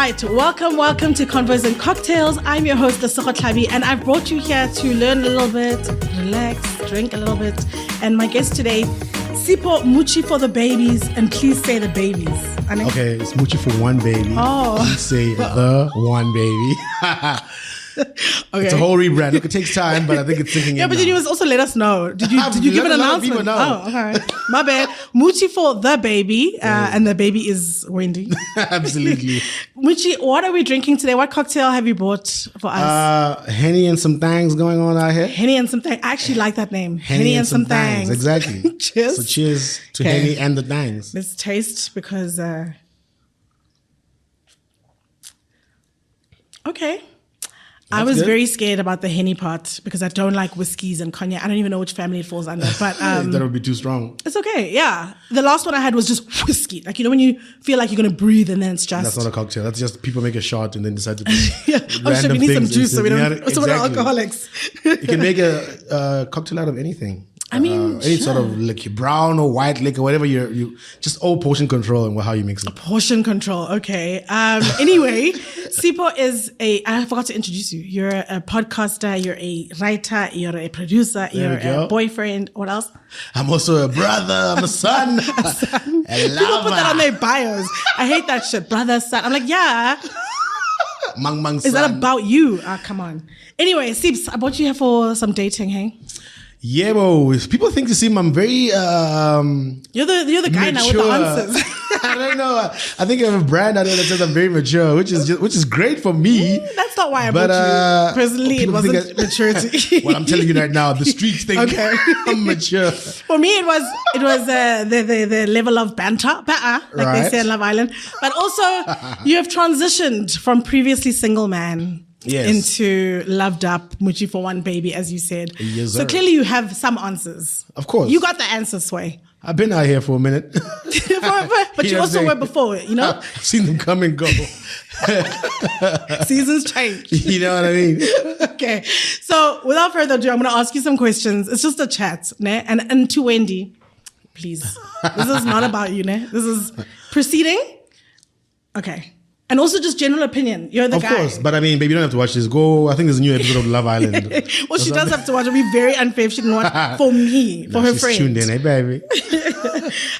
right, welcome to Convos and Cocktails. I'm your host, Sipho Muchi, and I've brought you here to learn a little bit, relax, drink a little bit. And my guest today, Sipho Muchi for the babies, and please say the babies. Okay, it's Muchi for one baby. Oh. Please say the one baby. Okay. It's a whole rebrand. Look, it takes time, but I think it's sinking in. Yeah, but then you must also let us know. Did you give an announcement? Oh, okay. My bad. Muchi for the baby, and the baby is Wendy. Absolutely. Muchi, what are we drinking today? What cocktail have you brought for us? Henny and some things going on out here. Henny and some things. I actually like that name. Henny and some things. Exactly. Cheers. So cheers to Henny and the things. Let's taste because, okay. I was very scared about the Henny part because I don't like whiskeys and cognac. I don't even know which family it falls under, but that would be too strong. It's okay. Yeah, the last one I had was just whiskey. Like, you know, when you feel like you're gonna breathe and then it's just. That's not a cocktail. That's just people make a shot and then decide to do yeah. Oh shit, we need some juice so we don't. Exactly. So we're not alcoholics. You can make a cocktail out of anything. I mean, any sort of liquor, brown or white liquor, whatever you just all portion control and how you mix it. Portion control, okay. Anyway, Sipho is I forgot to introduce you. You're a podcaster, you're a writer, you're a producer, you're a boyfriend. What else? I'm also a brother, I'm a son. People put that on their bios. I hate that shit, brother, son. I'm like, yeah. Mang is that about you? Come on. Anyway, Sips, I brought you here for some dating, hey? Yeah, bro. People think to see I'm very You're the guy now with the answers. I don't know. I think I have a brand out there that says I'm very mature, which is great for me. That's not why I brought you. Personally, it wasn't maturity. Well, I'm telling you right now, the streets think I'm mature. For me, it was the level of banter, like they say in Love Island. But also, you have transitioned from previously single man. Yes. Into loved up, Muchi for one baby, as you said. Yes, so clearly you have some answers. Of course. You got the answers, Sway. I've been out here for a minute. but you also were before, you know? I've seen them come and go. Seasons change. You know what I mean? Okay. So without further ado, I'm going to ask you some questions. It's just a chat. Ne? And to Wendy, please. This is not about you. Ne? This is proceeding. Okay. And also just general opinion. You're the guy. Of course. But I mean, baby, you don't have to watch this. Go. I think there's a new episode of Love Island. Well, she does have to watch. It'll be very unfair if she didn't watch for me, for her friend. Tuned in, hey, baby.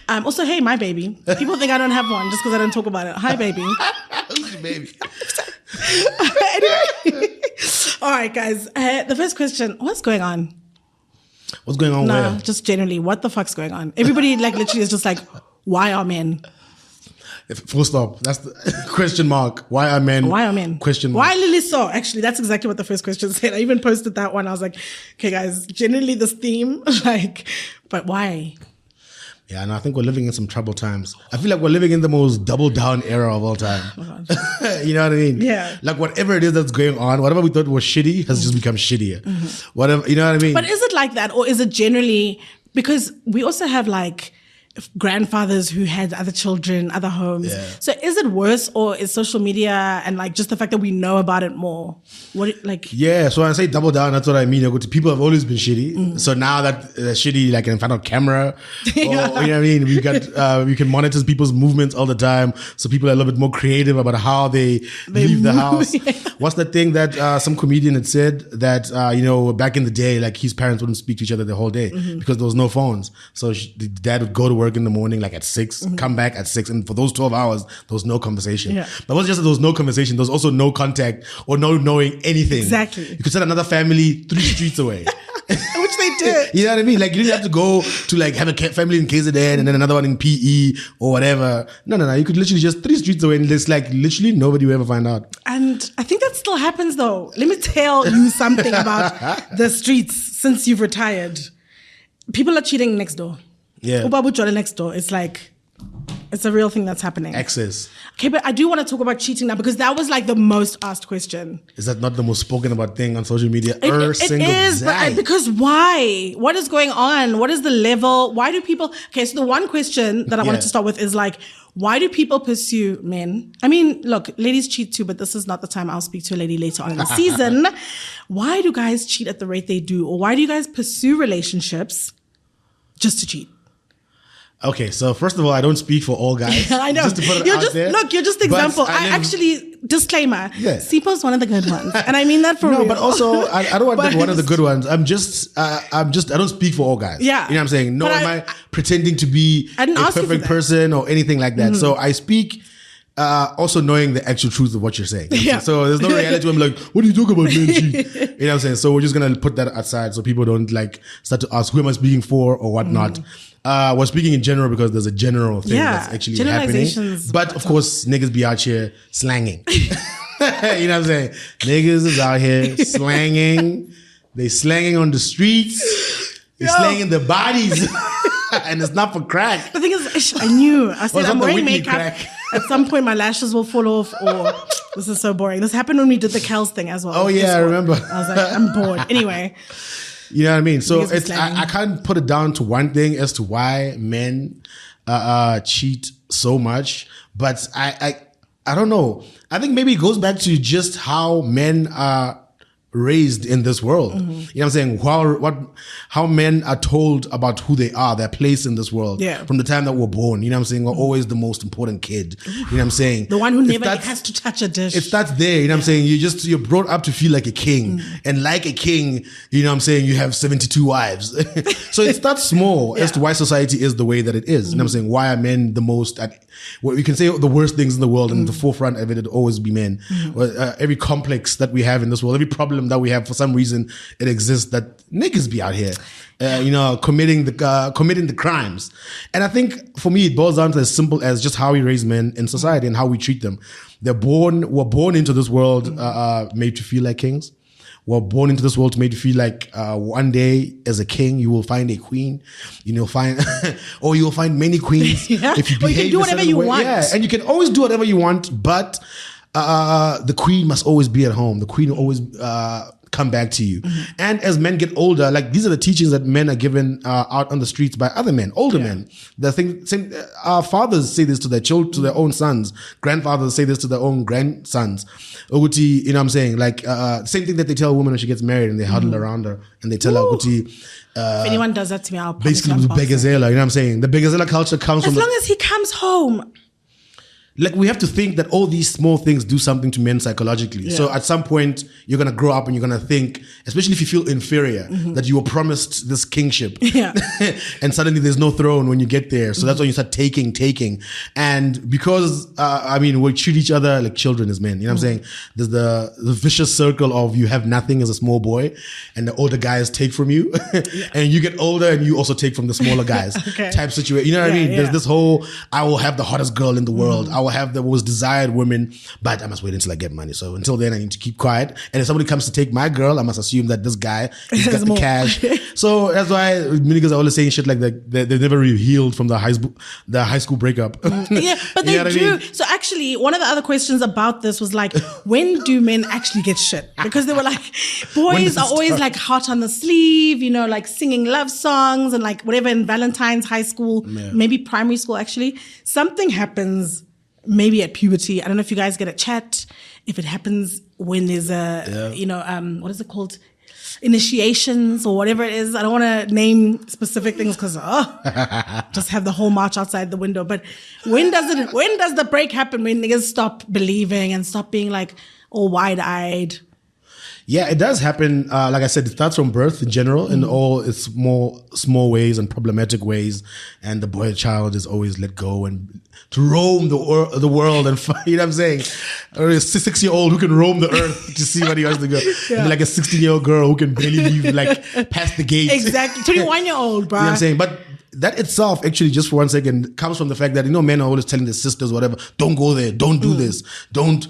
Also, hey, my baby. People think I don't have one just because I don't talk about it. Hi, baby. Who's your baby? Anyway. All right, guys. The first question, what's going on? What's going on where? Just generally, what the fuck's going on? Everybody like literally is just like, why are men? Full stop. That's the question mark. Why are men? Why are men? Question mark. Why Lily so? Actually, that's exactly what the first question said. I even posted that one. I was like, okay, guys, generally this theme, like, but why? Yeah, and I think we're living in some troubled times. I feel like we're living in the most double down era of all time. Oh, you know what I mean? Yeah. Like whatever it is that's going on, whatever we thought was shitty has just become shittier. Mm-hmm. Whatever, you know what I mean? But is it like that? Or is it generally, because we also have like, grandfathers who had other children, other homes. Yeah. So is it worse, or is social media and like just the fact that we know about it more? Yeah, so when I say double down, that's what I mean. People have always been shitty. Mm. So now that shitty, like in front of camera, you know what I mean? We got we can monitor people's movements all the time. So people are a little bit more creative about how they leave the house. What's the thing that some comedian had said that back in the day, like his parents wouldn't speak to each other the whole day because there was no phones. So the dad would go to work in the morning, like at 6, come back at 6, and for those 12 hours, there was no conversation. Yeah. But it wasn't just that there was no conversation, there was also no contact or no knowing anything. Exactly. You could send another family 3 streets away. Which they did. You know what I mean? Like, you didn't have to go to like have a family in KZN and then another one in PE or whatever. No. You could literally just 3 streets away and there's like literally nobody will ever find out. And I think that still happens though. Let me tell you something about the streets since you've retired. People are cheating next door. Yeah. Ubabu Jole next door. It's like, it's a real thing that's happening. Access. Okay, but I do want to talk about cheating now because that was like the most asked question. Is that not the most spoken about thing on social media? It is, but because why? What is going on? What is the level? Why do people... Okay, so the one question that I wanted to start with is like, why do people pursue men? I mean, look, ladies cheat too, but this is not the time. I'll speak to a lady later on in the season. Why do guys cheat at the rate they do? Or why do you guys pursue relationships just to cheat? Okay, so first of all, I don't speak for all guys. I know. Just to put it you're out just there. look. You're just example. I actually disclaimer. Yeah. Sipho's one of the good ones, and I mean that for real. No, but also I don't want to be one of the good ones. I don't speak for all guys. Yeah. You know what I'm saying? Nor am I pretending to be a perfect person or anything like that. So I speak also knowing the actual truth of what you're saying. Yeah. So there's no reality where I'm like, what are you talking about, man? You know what I'm saying? So we're just gonna put that aside so people don't like start to ask who am I speaking for or whatnot. We're speaking in general because there's a general thing that's actually happening. But of course, niggas be out here slanging. You know what I'm saying? Niggas is out here slanging. They slanging on the streets. They slanging their bodies. And it's not for crack. The thing is, I knew. I said, I'm wearing makeup. Crack. At some point, my lashes will fall off, or this is so boring. This happened when we did the Kels thing as well. Oh, yeah, I remember. I was like, I'm bored. Anyway. You know what I mean? So it's I can't put it down to one thing as to why men cheat so much. But I don't know. I think maybe it goes back to just how men are raised in this world. You know what I'm saying? How men are told about who they are, their place in this world. Yeah. From the time that we're born. You know what I'm saying? We're always the most important kid. You know what I'm saying? The one who never has to touch a dish. If that's there, you know what I'm saying? You're brought up to feel like a king. And like a king, you know what I'm saying, you have 72 wives. So it starts small as to why society is the way that it is. You know what I'm saying? Why are men the most well, you can say the worst things in the world, and the forefront of it would always be men. Every complex that we have in this world, every problem that we have, for some reason, it exists that niggas be out here, committing the crimes. And I think for me, it boils down to as simple as just how we raise men in society and how we treat them. We're born into this world made to feel like kings. We're born into this world to make you feel like one day as a king you will find a queen, you'll find or you'll find many queens if you behave. Or you can do whatever you want. Yeah, and you can always do whatever you want, but the queen must always be at home. The queen will always come back to you. And as men get older, like these are the teachings that men are given out on the streets by other men, older men. Our fathers say this to their children, to their own sons. Grandfathers say this to their own grandsons. Uguti, you know what I'm saying? Like same thing that they tell a woman when she gets married and they huddle around her and they tell her, Uguti, if anyone does that to me, I'll basically do Begazela, you know what I'm saying? The Begazela culture comes from as long as he comes home. Like we have to think that all these small things do something to men psychologically. So at some point you're going to grow up and you're going to think, especially if you feel inferior, that you were promised this kingship and suddenly there's no throne when you get there. So that's when you start taking. And because, we treat each other like children as men, you know what I'm saying? There's the vicious circle of you have nothing as a small boy and the older guys take from you and you get older and you also take from the smaller guys type situation. You know what I mean? There's this whole, I will have the hottest girl in the world. I will have the most desired women, but I must wait until I get money. So until then, I need to keep quiet. And if somebody comes to take my girl, I must assume that this guy has got the cash. So that's why many guys are always saying shit like that. They've never really healed from the high school breakup. Yeah, but they do. I mean? So actually, one of the other questions about this was like, when do men actually get shit? Because they were like, boys are always like hot on the sleeve, like singing love songs and like whatever in Valentine's, high school, maybe primary school actually. Something happens maybe at puberty. I don't know if you guys get a chat. If it happens when there's what is it called? Initiations or whatever it is. I don't want to name specific things because just have the whole march outside the window. But when does the break happen? When niggas stop believing and stop being like all wide-eyed? Yeah, it does happen. Like I said, it starts from birth in general in all its more small ways and problematic ways. And the boy child is always let go and to roam the world and you know what I'm saying? Or a 6-year-old who can roam the earth to see what he wants to go. And like a 16-year-old girl who can barely leave like past the gate. Exactly. 21-year-old, bro. You know what I'm saying? But that itself, actually, just for 1 second, comes from the fact that, men are always telling their sisters, whatever, don't go there, don't do this, don't,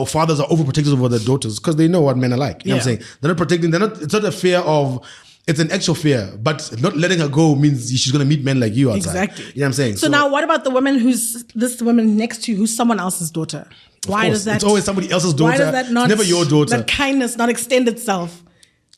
fathers are overprotective over their daughters because they know what men are like. You know what I'm saying? They're not protecting, it's not a fear of, it's an actual fear, but not letting her go means she's going to meet men like you outside. Exactly. You know what I'm saying? So now what about the woman this woman next to you who's someone else's daughter? Why does that? It's always somebody else's daughter. Why does that not? It's never your daughter. That kindness not extend itself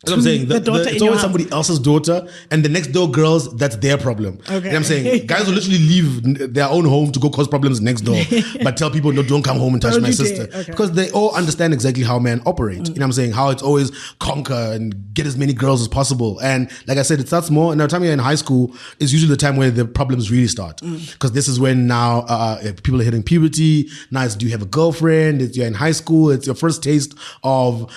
That's what I'm saying. It's always somebody else's daughter, and the next door girls, that's their problem. Okay. You know what I'm saying? Guys will literally leave their own home to go cause problems next door, but tell people, no, don't come home and touch my sister. Okay. Because they all understand exactly how men operate. You know what I'm saying? How it's always conquer and get as many girls as possible. And like I said, it starts more, and the time you're in high school is usually the time where the problems really start. Because this is when now people are hitting puberty. Now it's, do you have a girlfriend? You're in high school. It's your first taste of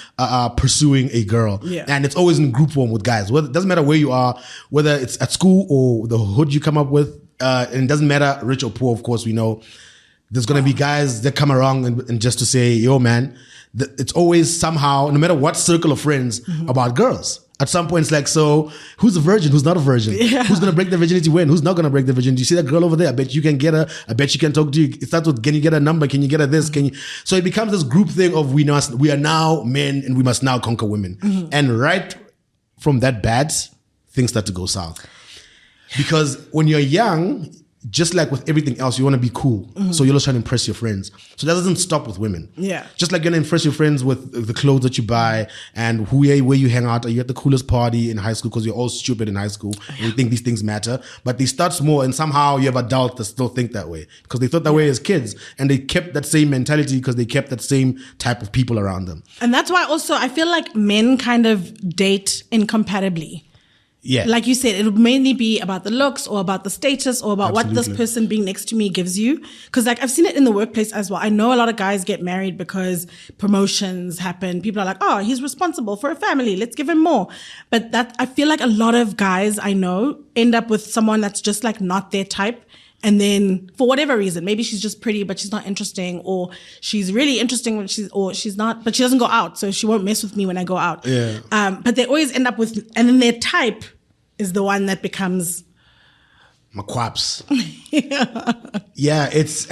pursuing a girl. Yeah. And it's always in group form with guys. It doesn't matter where you are, whether it's at school or the hood you come up with. And it doesn't matter rich or poor, of course, we know. There's going to be guys that come around and just to say, yo, man, it's always somehow, no matter what circle of friends, about girls. At some point, it's like, so who's a virgin? Who's not a virgin? Yeah. Who's going to break the virginity when? Who's not going to break the virginity? You see that girl over there? I bet you can get her. I bet you can talk to you. It starts with, can you get a number? Can you get her this? Can you? So it becomes this group thing of we are now men and we must now conquer women. And right from that bad, things start to go south. Because when you're young, just like with everything else, you want to be cool. So you're just trying to impress your friends. So that doesn't stop with women. Yeah. Just like you're going to impress your friends with the clothes that you buy and where you hang out. Are you at the coolest party in high school? Because you're all stupid in high school and you think these things matter. But they start small, and somehow you have adults that still think that way. Because they thought that way as kids. And they kept that same mentality because they kept that same type of people around them. And that's why also I feel like men kind of date incompatibly. Yeah. Like you said, it would mainly be about the looks or about the status or about what this person being next to me gives you. Because like I've seen it in the workplace as well. I know a lot of guys get married because promotions happen. People are like, oh, he's responsible for a family. Let's give him more. But that I feel like a lot of guys I know end up with someone that's just like not their type. And then for whatever reason, maybe she's just pretty, but she's not interesting, or she's really interesting when she's not, but she doesn't go out. So she won't mess with me when I go out. Yeah. But they always end up with, and then their type is the one that becomes Maquaps. Yeah, it's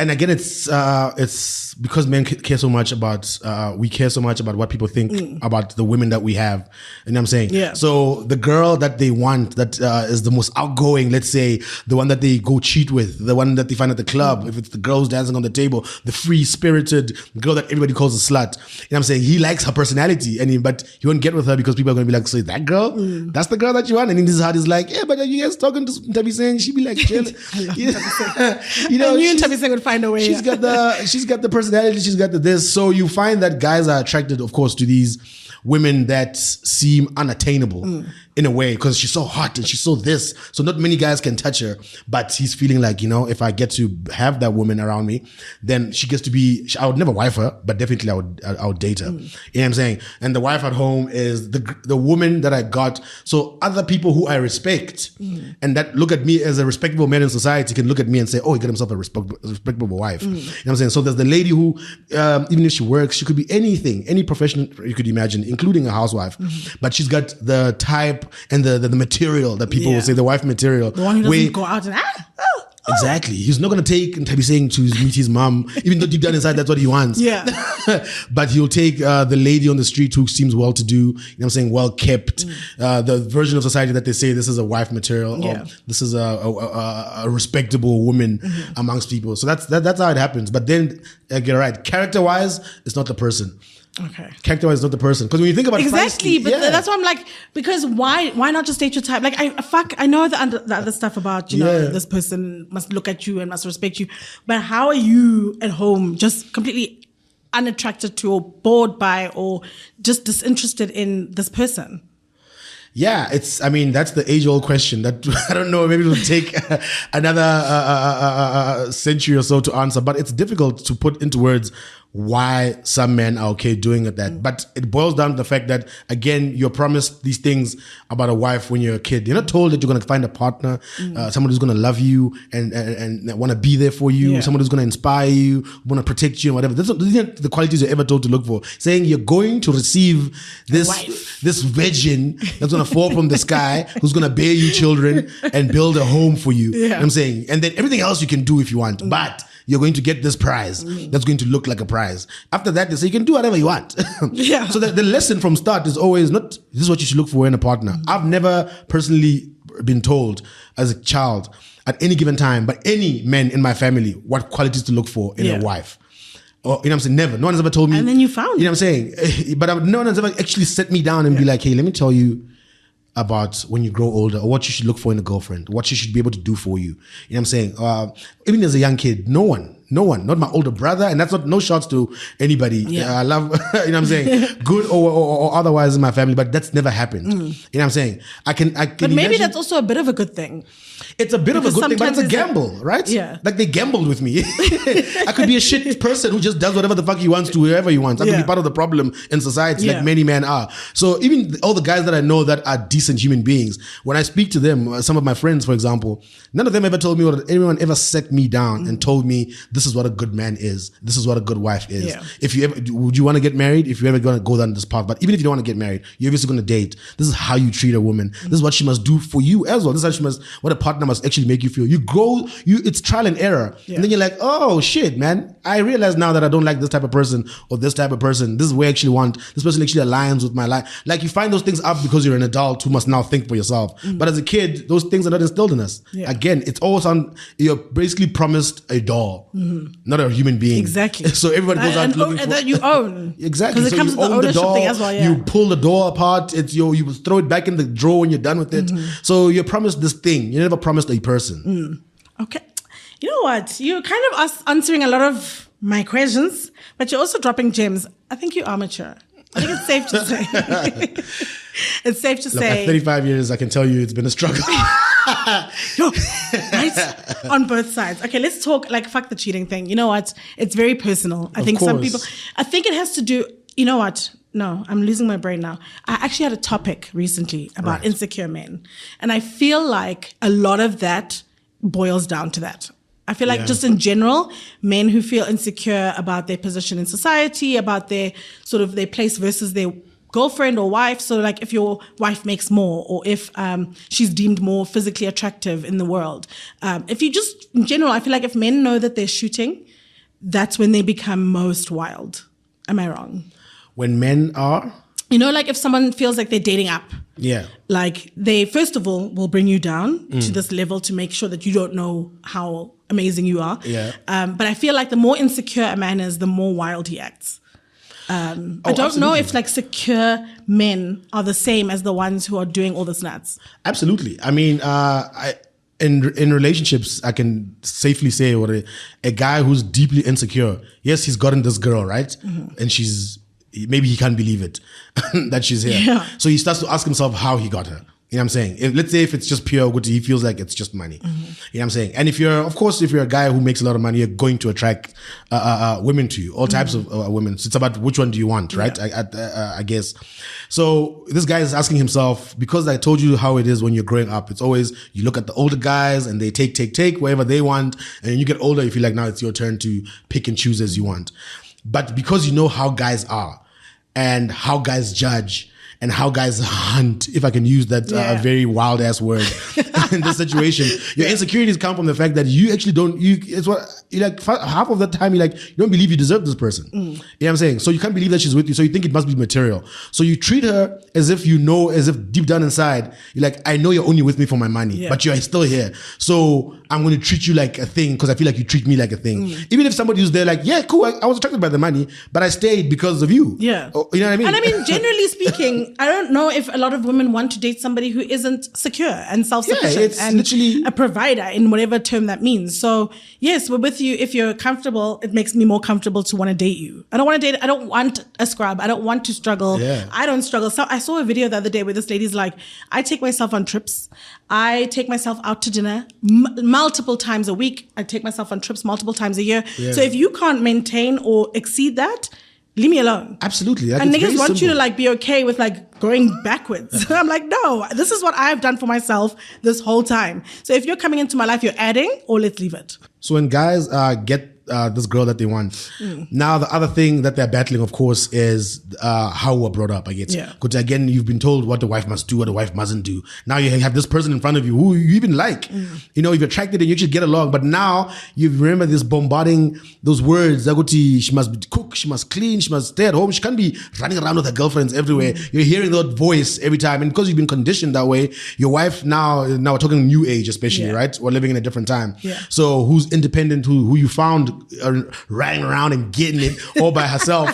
because men care so much about we care so much about what people think about the women that we have. You know what I'm saying? Yeah. So the girl that they want that is the most outgoing, let's say, the one that they go cheat with, the one that they find at the club, if it's the girls dancing on the table, the free-spirited girl that everybody calls a slut. You know what I'm saying? He likes her personality, but he won't get with her because people are going to be like, so that girl? That's the girl that you want? And in his heart, he's like, yeah, but are you guys talking to Tabi saying? She'd be like, chill. You know, you and Tabi would find a way. She's got the personality. She's got the this. So you find that guys are attracted, of course, to these women that seem unattainable in a way because she's so hot and she's so this. So not many guys can touch her, but he's feeling like, you know, if I get to have that woman around me, then she gets to be, I would never wife her, but definitely I would date her. You know what I'm saying? And the wife at home is the woman that I got. So other people who I respect and that look at me as a respectable man in society can look at me and say, oh, he got himself a respectable wife. You know what I'm saying? So there's the lady who, even if she works, she could be anything, any profession you could imagine, including a housewife, but she's got the type and the material that people will say, the wife material. The one who doesn't go out and Exactly. He's not going to take and be saying to meet his mom, even though deep down inside that's what he wants. Yeah. But he'll take the lady on the street who seems well-to-do, you know what I'm saying, well-kept, the version of society that they say this is a wife material, or this is a respectable woman amongst people. So that's how it happens. But then, you're right, character-wise, it's not the person. Okay. Character-wise, not the person. Because when you think about exactly, but that's why I'm like, because why not just date your type? Like, I know the other stuff about, you know, this person must look at you and must respect you. But how are you at home just completely unattracted to or bored by or just disinterested in this person? Yeah, that's the age-old question that I don't know, maybe it'll take another century or so to answer, but it's difficult to put into words why some men are okay doing that. But it boils down to the fact that, again, you're promised these things about a wife when you're a kid. You're not told that you're going to find a partner, someone who's going to love you and want to be there for you, someone who's going to inspire you, want to protect you and whatever. These are the qualities you're ever told to look for. Saying you're going to receive this virgin that's going to fall from the sky, who's going to bear you children and build a home for you. You know what I'm saying? And then everything else you can do if you want. But you're going to get this prize that's going to look like a prize. After that, they say you can do whatever you want. So the lesson from start is always not, this is what you should look for in a partner. I've never personally been told as a child at any given time, by any men in my family, what qualities to look for in a wife. Or, you know what I'm saying? Never. No one has ever told me. And then you found You know what I'm saying? But no one has ever actually set me down and be like, hey, let me tell you about when you grow older, or what you should look for in a girlfriend, what she should be able to do for you. You know what I'm saying? Even as a young kid, no one, not my older brother, and that's not no shots to anybody. Yeah. I love, you know what I'm saying? Good or otherwise in my family, but that's never happened. You know what I'm saying? I can But maybe imagine, that's also a bit of a good thing. it's a bit of a good thing, but it's a sometimes gamble, right? Yeah. Like they gambled with me. I could be a shit person who just does whatever the fuck he wants to whoever he wants. I could Yeah. be part of the problem in society, Yeah. like many men are. So even all the guys that I know that are decent human beings, when I speak to them, some of my friends, for example, none of them ever told me, or anyone ever set me down and told me, this is what a good man is. This is what a good wife is. Yeah. If you ever, would you want to get married? If you're ever going to go down this path, but even if you don't want to get married, you're obviously going to date. This is how you treat a woman. This is what she must do for you as well. This is how she must, what a partner must actually make you feel. You grow, it's trial and error. Yeah. And then you're like, oh shit, man. I realize now that I don't like this type of person or this type of person. This is where I actually want, this person actually aligns with my life. Like you find those things up because you're an adult who must now think for yourself. But as a kid, those things are not instilled in us. Yeah. Again, it's always on, you're basically promised a doll, not a human being. Exactly. So everybody goes out looking for that you own. Exactly. Because it So comes you with the own the ownership door, thing as well. Yeah. you pull the door apart. It's you throw it back in the drawer when you're done with it. So you're promised this thing. You're never promised a person. Okay. You know what? You're kind of answering a lot of my questions, but you're also dropping gems. I think you are mature. I think it's safe to say. It's safe to Look, say. at 35 years, I can tell you it's been a struggle. No, right? On both sides. Okay, let's talk like fuck the cheating thing. You know what? It's very personal. I think some people, I think it has to do, you know what? No, I'm losing my brain now. I actually had a topic recently about insecure men. And I feel like a lot of that boils down to that. I feel like just in general, men who feel insecure about their position in society, about their sort of their place versus their girlfriend or wife. So like if your wife makes more, or if she's deemed more physically attractive in the world. If you just, in general, I feel like if men know that they're shooting, that's when they become most wild. Am I wrong? When men are? You know, like if someone feels like they're dating up. Yeah. Like they, first of all, will bring you down to this level to make sure that you don't know how amazing you are. Yeah. But I feel like the more insecure a man is, the more wild he acts. I don't know if like secure men are the same as the ones who are doing all this nuts. Absolutely. I mean, in relationships, I can safely say what a guy who's deeply insecure, yes, he's gotten this girl, right? And maybe he can't believe it that she's here. Yeah. So he starts to ask himself how he got her. You know what I'm saying? Let's say if it's just pure good, he feels like it's just money. You know what I'm saying? And if you're a guy who makes a lot of money, you're going to attract women to you, all types of women. So it's about which one do you want, right? I guess. So this guy is asking himself, because I told you how it is when you're growing up, it's always, you look at the older guys and they take whatever they want. And then you get older, you feel like now it's your turn to pick and choose as you want. But because you know how guys are and how guys judge, and how guys hunt, if I can use that very wild ass word in this situation. Your insecurities come from the fact that you actually it's what you like half of the time you don't believe you deserve this person. You know what I'm saying? So you can't believe that she's with you. So you think it must be material. So you treat her as if deep down inside, you're like, I know you're only with me for my money, but you're still here. So I'm going to treat you like a thing because I feel like you treat me like a thing. Even if somebody who's there like, yeah, cool, I was attracted by the money, but I stayed because of you. Yeah. You know what I mean? And I mean, generally speaking, I don't know if a lot of women want to date somebody who isn't secure and self-sufficient and literally a provider in whatever term that means. So yes, we're with you. If you're comfortable, it makes me more comfortable to want to date you. I don't want a scrub. I don't want to struggle. Yeah. I don't struggle. So I saw a video the other day where this lady's like, I take myself on trips. I take myself out to dinner multiple times a week. I take myself on trips multiple times a year. Yeah. So if you can't maintain or exceed that, leave me alone. Absolutely. And niggas want you to be okay with going backwards. I'm like, no, this is what I've done for myself this whole time. So if you're coming into my life, you're adding, or let's leave it. So when guys get this girl that they want, now the other thing that they're battling, of course, is how we're brought up, I guess. Because again, you've been told what the wife must do, what the wife mustn't do. Now you have this person in front of you who you even like. You know, you've attracted and you should get along. But now you remember this bombarding those words. She must cook, she must clean, she must stay at home. She can't be running around with her girlfriends everywhere. You're hearing that voice every time. And because you've been conditioned that way, your wife now we're talking new age especially, right? We're living in a different time. So who's independent, who you found riding around and getting it all by herself.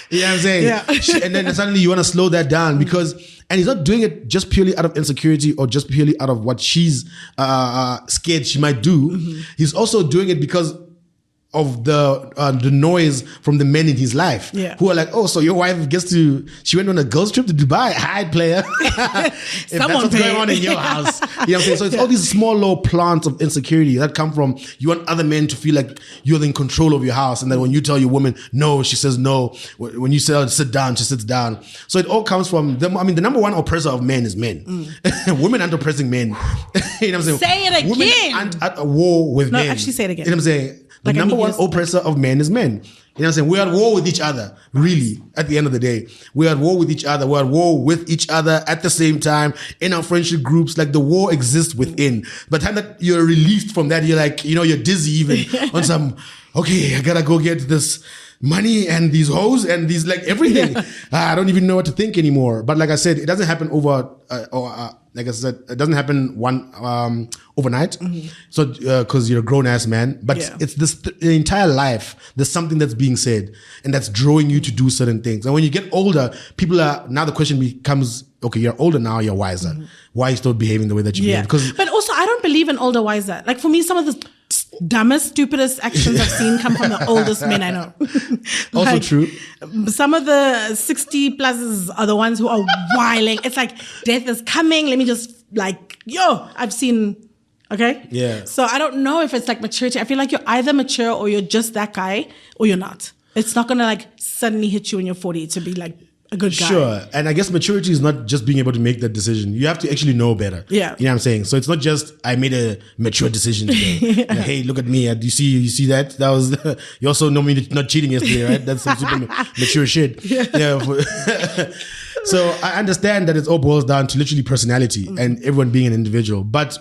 You know what I'm saying? Yeah. And then suddenly you want to slow that down because, and he's not doing it just purely out of insecurity or just purely out of what she's scared she might do. Mm-hmm. He's also doing it because of the noise from the men in his life who are like, oh, so your wife she went on a girls trip to Dubai. Hi, player. If that's what's going on in your house. You know what I'm saying? So it's all these small little plants of insecurity that come from, you want other men to feel like you're in control of your house. And then when you tell your woman no, she says no. When you tell her to sit down, she sits down. So it all comes from them. I mean, the number one oppressor of men is men. Women aren't oppressing men. You know what I'm saying? Say it again. Women aren't at a war with men. No, actually say it again. You know what I'm saying? The number one oppressor of men is men. You know what I'm saying? We're at war with each other, really, at the end of the day. We're at war with each other. We're at war with each other at the same time in our friendship groups. Like the war exists within. By the time that you're released from that, you're like, you're dizzy even on some, okay, I gotta go get this money and these hoes and these like everything. I don't even know what to think anymore. But like I said, it doesn't happen like I said, it doesn't happen overnight. Mm-hmm. So because you're a grown ass man, but it's the entire life. There's something that's being said and that's drawing you to do certain things. And when you get older, now the question becomes, okay, you're older now, you're wiser. Mm-hmm. Why are you still behaving the way that you behave? But also, I don't believe in older wiser. Like for me, some of the dumbest, stupidest actions I've seen come from the oldest men I know. Also true. Some of the 60 pluses are the ones who are whiling. It's like death is coming. Let me just I've seen. Okay. Yeah. So I don't know if it's like maturity. I feel like you're either mature or you're just that guy or you're not. It's not gonna like suddenly hit you when you're 40 to be like a good guy. Sure. And I guess maturity is not just being able to make that decision. You have to actually know better. Yeah. You know what I'm saying? So it's not just, I made a mature decision today. Like, hey, look at me. You see that? That was, you also know me not cheating yesterday, right? That's some super mature shit. Yeah. So I understand that it all boils down to literally personality and everyone being an individual. But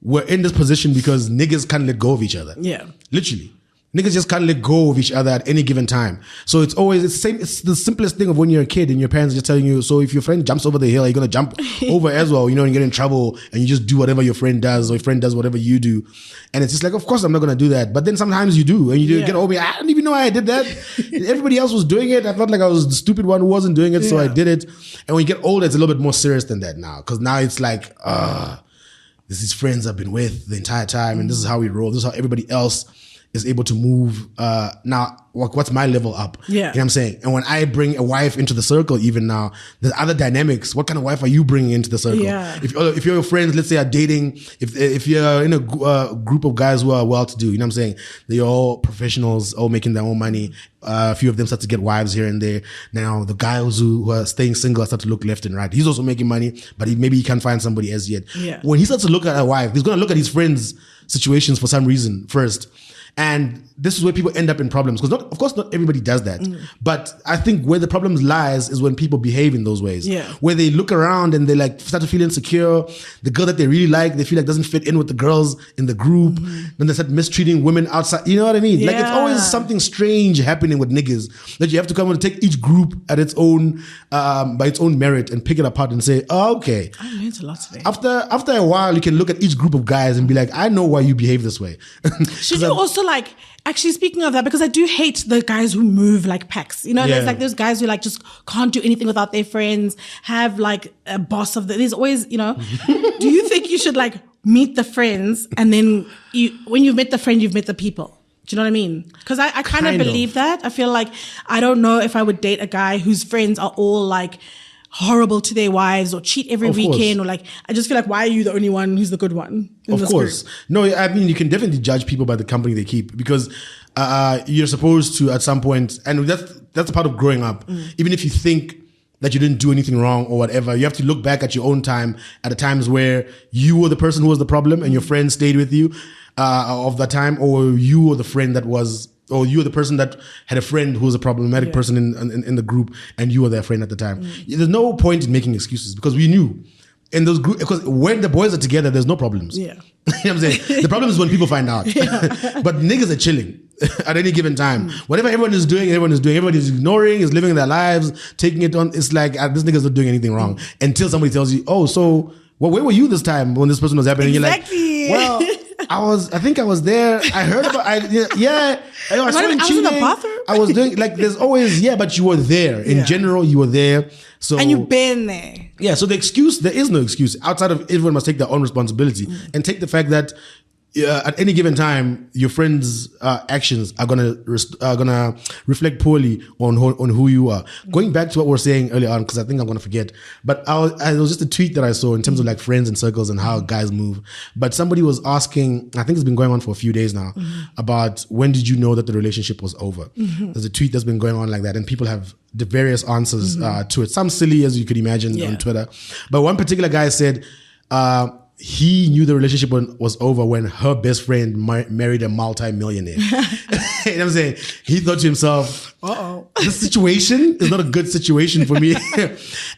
we're in this position because niggas can't let go of each other. Yeah. Literally. Niggas just can't let go of each other at any given time. So it's the simplest thing of when you're a kid and your parents are just telling you, so if your friend jumps over the hill, you're going to jump over as well, and you get in trouble and you just do whatever your friend does or your friend does whatever you do. And it's just like, of course I'm not going to do that. But then sometimes you do and you get over it. I don't even know why I did that. Everybody else was doing it. I felt like I was the stupid one who wasn't doing it. So I did it. And when you get older, it's a little bit more serious than that now. Cause now it's like, this is friends I've been with the entire time. And this is how we roll. This is how everybody else is able to move. Now, what's my level up? Yeah. You know what I'm saying? And when I bring a wife into the circle, even now, there's other dynamics. What kind of wife are you bringing into the circle? Yeah. If your friends, let's say, are dating, if you're in a group of guys who are well-to-do, you know what I'm saying? They're all professionals, all making their own money. A few of them start to get wives here and there. Now, the guys who are staying single start to look left and right. He's also making money, but maybe he can't find somebody as yet. Yeah. When he starts to look at a wife, he's going to look at his friends' situations for some reason first. And this is where people end up in problems. Because of course not everybody does that. But I think where the problems lies is when people behave in those ways. Yeah. Where they look around and they like start to feel insecure. The girl that they really like, they feel like doesn't fit in with the girls in the group. Then they start mistreating women outside. You know what I mean? Yeah. Like it's always something strange happening with niggas that you have to come and take each group at its own, by its own merit and pick it apart and say, oh, okay. I learned a lot today. After a while, you can look at each group of guys and be like, I know why you behave this way. Should you also like, actually speaking of that, because I do hate the guys who move like packs. There's like those guys who like just can't do anything without their friends, have like a boss of there's always, do you think you should like meet the friends and then when you've met the friend, you've met the people? Do you know what I mean? Because I kind of believe that. I feel like, I don't know if I would date a guy whose friends are all like horrible to their wives or cheat every weekend or like, I just feel like, why are you the only one who's the good one in this group? No, I mean, you can definitely judge people by the company they keep because you're supposed to at some point, and that's a part of growing up. Even if you think that you didn't do anything wrong or whatever, you have to look back at your own time, at the times where you were the person who was the problem and your friend stayed with you of that time, or you were the friend that was, or you were the person that had a friend who was a problematic person in the group and you were their friend at the time. There's no point in making excuses because we knew in those groups, because when the boys are together, there's no problems. Yeah. You know what I'm saying? The problem is when people find out. But niggas are chilling at any given time. Whatever everyone is doing, everybody is ignoring, is living their lives, taking it on. It's like, this nigga's not doing anything wrong until somebody tells you, oh, so where were you this time when this person was happening? Exactly. And you're like, well, I think I was there. I heard about. I saw him I was in the bathroom. I was doing like. There's always but you were there. In general, you were there. So and you've been there. Yeah. So there is no excuse outside of everyone must take their own responsibility and take the fact that. At any given time, your friends' actions are gonna reflect poorly on who you are. Going back to what we were saying earlier on, because I think I'm gonna forget. But it was just a tweet that I saw in terms of like friends and circles and how guys move. But somebody was asking, I think it's been going on for a few days now, about when did you know that the relationship was over? There's a tweet that's been going on like that, and people have the various answers to it. Some silly, as you could imagine, on Twitter. But one particular guy said. He knew the relationship was over when her best friend married a multi-millionaire. You know what I'm saying? He thought to himself, this situation is not a good situation for me.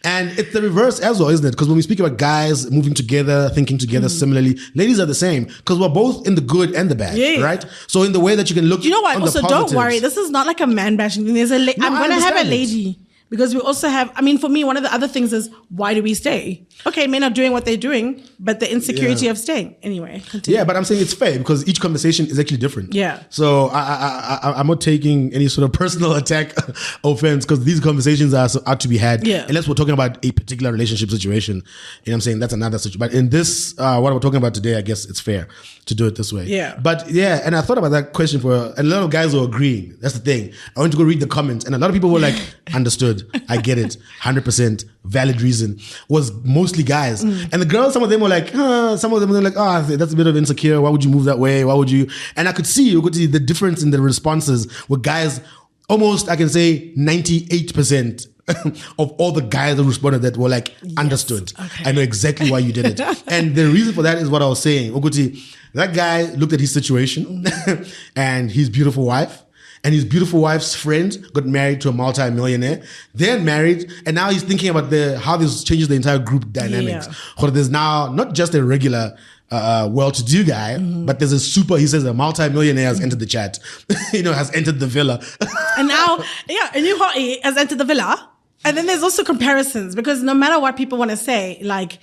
And it's the reverse as well, isn't it? Because when we speak about guys moving together, thinking together similarly, ladies are the same because we're both in the good and the bad, right? So in the way that you can look you know what? on Also, the positives, don't worry. This is not like a man bashing thing. I'm going to have a lady. Because we also have, for me, one of the other things is, why do we stay? Okay, men are doing what they're doing, but the insecurity of staying. Anyway, continue. Yeah, but I'm saying it's fair because each conversation is actually different. Yeah. So I'm not taking any sort of personal attack offense because these conversations are to be had. Yeah. Unless we're talking about a particular relationship situation. You know what I'm saying? That's another situation. But in this, what we're talking about today, I guess it's fair to do it this way. Yeah. But and I thought about that question and a lot of guys were agreeing. That's the thing. I went to go read the comments and a lot of people were like, understood. I get it. 100% valid reason. Was mostly guys. And the girls, some of them were like, some of them were like, that's a bit of insecure. Why would you move that way? Why would you? And you could see the difference in the responses with guys, almost, I can say 98% of all the guys that responded that were like, understood. Okay. I know exactly why you did it. And the reason for that is what I was saying. Okuti, that guy looked at his situation and his beautiful wife. And his beautiful wife's friend got married to a multi-millionaire. They're married, and now he's thinking about how this changes the entire group dynamics. Or there's now not just a regular well-to-do guy, but there's he says a multi-millionaire has entered the chat, has entered the villa. And now, a new hottie has entered the villa. And then there's also comparisons, because no matter what people want to say, like,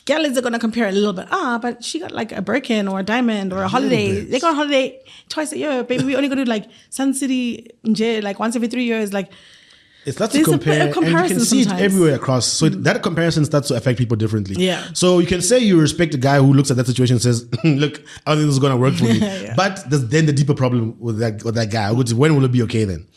girls are going to compare a little bit. But she got like a Birkin or a diamond or a holiday. They go on holiday twice a year. Baby, we only go to like Sun City, like once every 3 years. Like, it's not to compare, and you can see it everywhere across. So that comparison starts to affect people differently. Yeah. So you can say you respect a guy who looks at that situation and says, "Look, I don't think this is going to work for me." But there's then the deeper problem with that guy. When will it be okay then?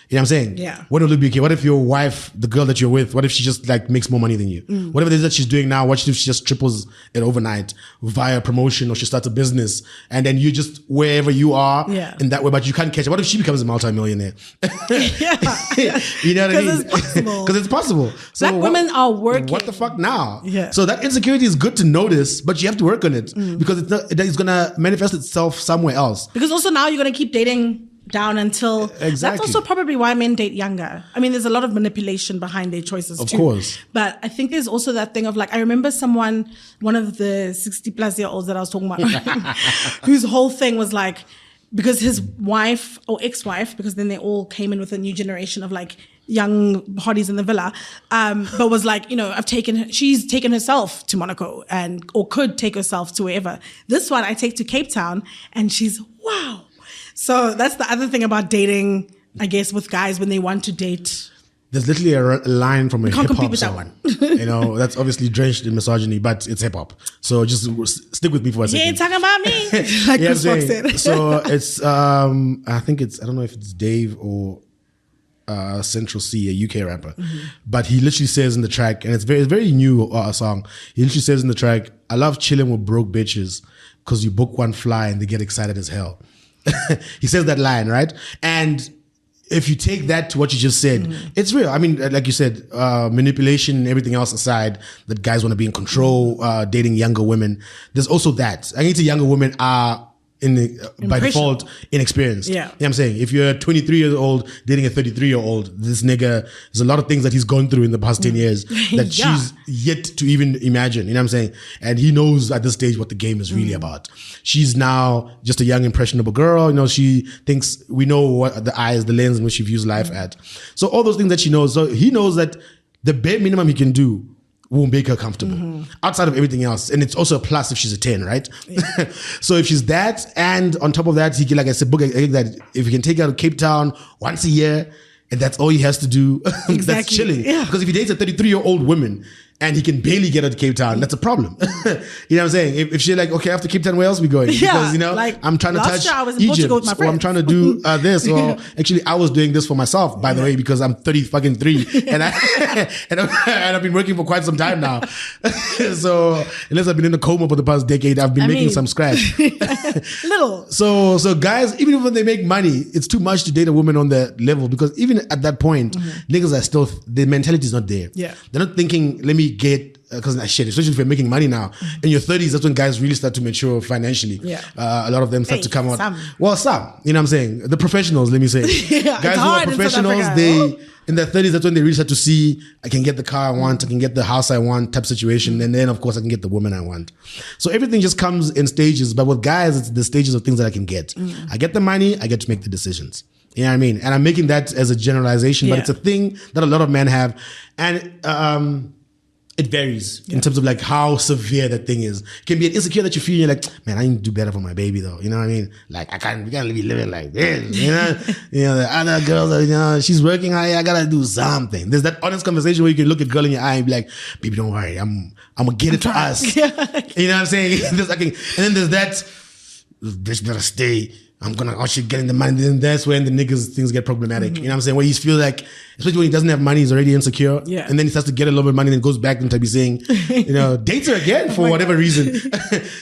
You know what I'm saying? Yeah. When will it be okay? What if your wife, the girl that you're with, what if she just like makes more money than you? Whatever it is that she's doing now, what if she just triples it overnight via promotion, or she starts a business and then you just wherever you are in that way, but you can't catch it. What if she becomes a multi-millionaire? You know what I mean? Because it's possible. So Black women are working. What the fuck now? Yeah. So that insecurity is good to notice, but you have to work on it because it's going to manifest itself somewhere else. Because also now you're going to keep dating down until that's also probably why men date younger. I mean, there's a lot of manipulation behind their choices too. Of course. But I think there's also that thing of like, I remember one of the 60-plus-year-olds that I was talking about, whose whole thing was like, because his wife or ex-wife, because then they all came in with a new generation of like young hotties in the villa, but was like, she's taken herself to Monaco or could take herself to wherever. This one I take to Cape Town and she's, wow. So that's the other thing about dating, I guess, with guys when they want to date. There's literally a line from a hip hop song. Compete with that one. That's obviously drenched in misogyny, but it's hip hop. So just stick with me for a second. You ain't talking about me, like Chris Fox said. So it's, I don't know if it's Dave or Central C, a UK rapper, but he literally says in the track, and it's very new song. He literally says in the track, "I love chilling with broke bitches because you book one fly and they get excited as hell." He says that line, right? And if you take that to what you just said, it's real. I mean, like you said, manipulation and everything else aside, that guys want to be in control, dating younger women. There's also that. I think younger women are by default inexperienced. Yeah. You know what I'm saying? If you're 23 years old dating a 33-year-old, this nigga, there's a lot of things that he's gone through in the past 10 years that she's yet to even imagine. You know what I'm saying? And he knows at this stage what the game is really about. She's now just a young, impressionable girl. She thinks we know what the eyes, the lens in which she views life at. So all those things that she knows. So he knows that the bare minimum he can do will make her comfortable outside of everything else. And it's also a plus if she's a 10, right? Yeah. So if she's that, and on top of that, he can, like I said, book that if you can take her to Cape Town once a year, and that's all he has to do, exactly. That's chilling. Yeah. Because if he dates a 33-year-old woman and he can barely get her to Cape Town, that's a problem. You know what I'm saying? If she's like, okay, after Cape Town, where else are we going? Because, like, I'm trying to touch I was in Egypt, Portugal with my or I'm friends. trying to do this, or actually I was doing this for myself, by the way, because I'm 33 and I've been working for quite some time now. So unless I've been in a coma for the past decade, I've been making some scratch. Little. So guys, even when they make money, it's too much to date a woman on that level, because even at that point, niggas are still, the mentality is not there. Yeah. They're not thinking, let me get, because shit, especially if you're making money now. In your 30s, that's when guys really start to mature financially. Yeah. A lot of them start to come out. Some. Well, some, you know what I'm saying? The professionals, let me say. Guys who are professionals, in their 30s, that's when they really start to see, I can get the car I want, I can get the house I want type situation. And then, of course, I can get the woman I want. So everything just comes in stages. But with guys, it's the stages of things that I can get. I get the money, I get to make the decisions. You know what I mean? And I'm making that as a generalization, but it's a thing that a lot of men have. And it varies in terms of like how severe that thing is. It can be an insecure that you feel, you're like, man, I need to do better for my baby though. You know what I mean? Like, we can't be living like this, you know? The other girls are, she's working, I gotta do something. There's that honest conversation where you can look a girl in your eye and be like, baby, don't worry, I'm gonna get it to us. You know what I'm saying? And then there's that, bitch better stay. I'm gonna actually getting the money. Then that's when the niggas things get problematic. You know what I'm saying? Where you feel like, especially when he doesn't have money, he's already insecure. Yeah. And then he starts to get a little bit of money and then goes back into be saying, dates her again for whatever reason.